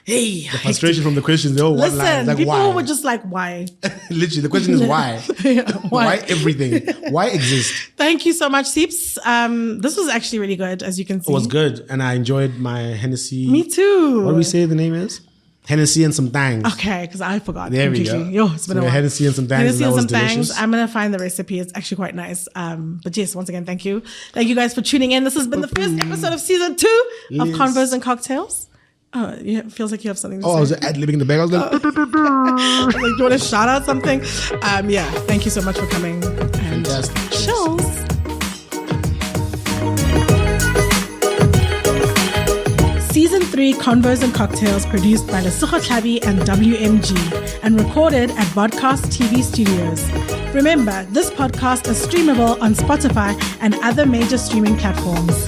hey. The frustration from the questions, they all one line. Listen, Like, people why? were just like, why? Literally, the question is why? Why everything? Why exist? Thank you so much, Sips. This was actually really good, as you can see. It was good, and I enjoyed my Hennessy. Me too. What do we say the name is? Hennessy and some things. Okay, because I forgot. There we completely. go. Yo, it's been a while. Hennessy and some things. Hennessy and that was some delicious. things. I'm going to find the recipe. It's actually quite nice. But yes, once again, thank you. Thank you guys for tuning in. This has been the first episode of season 2 of Convos and Cocktails. Oh, yeah, it feels like you have something to say. I was ad-libbing in the back. I was like, like, do you want to shout out something? Yeah, thank you so much for coming. And fantastic. chills. Season 3 Convos and Cocktails produced by Lesotho Tlhabi and WMG and recorded at Vodcast TV Studios. Remember, this podcast is streamable on Spotify and other major streaming platforms.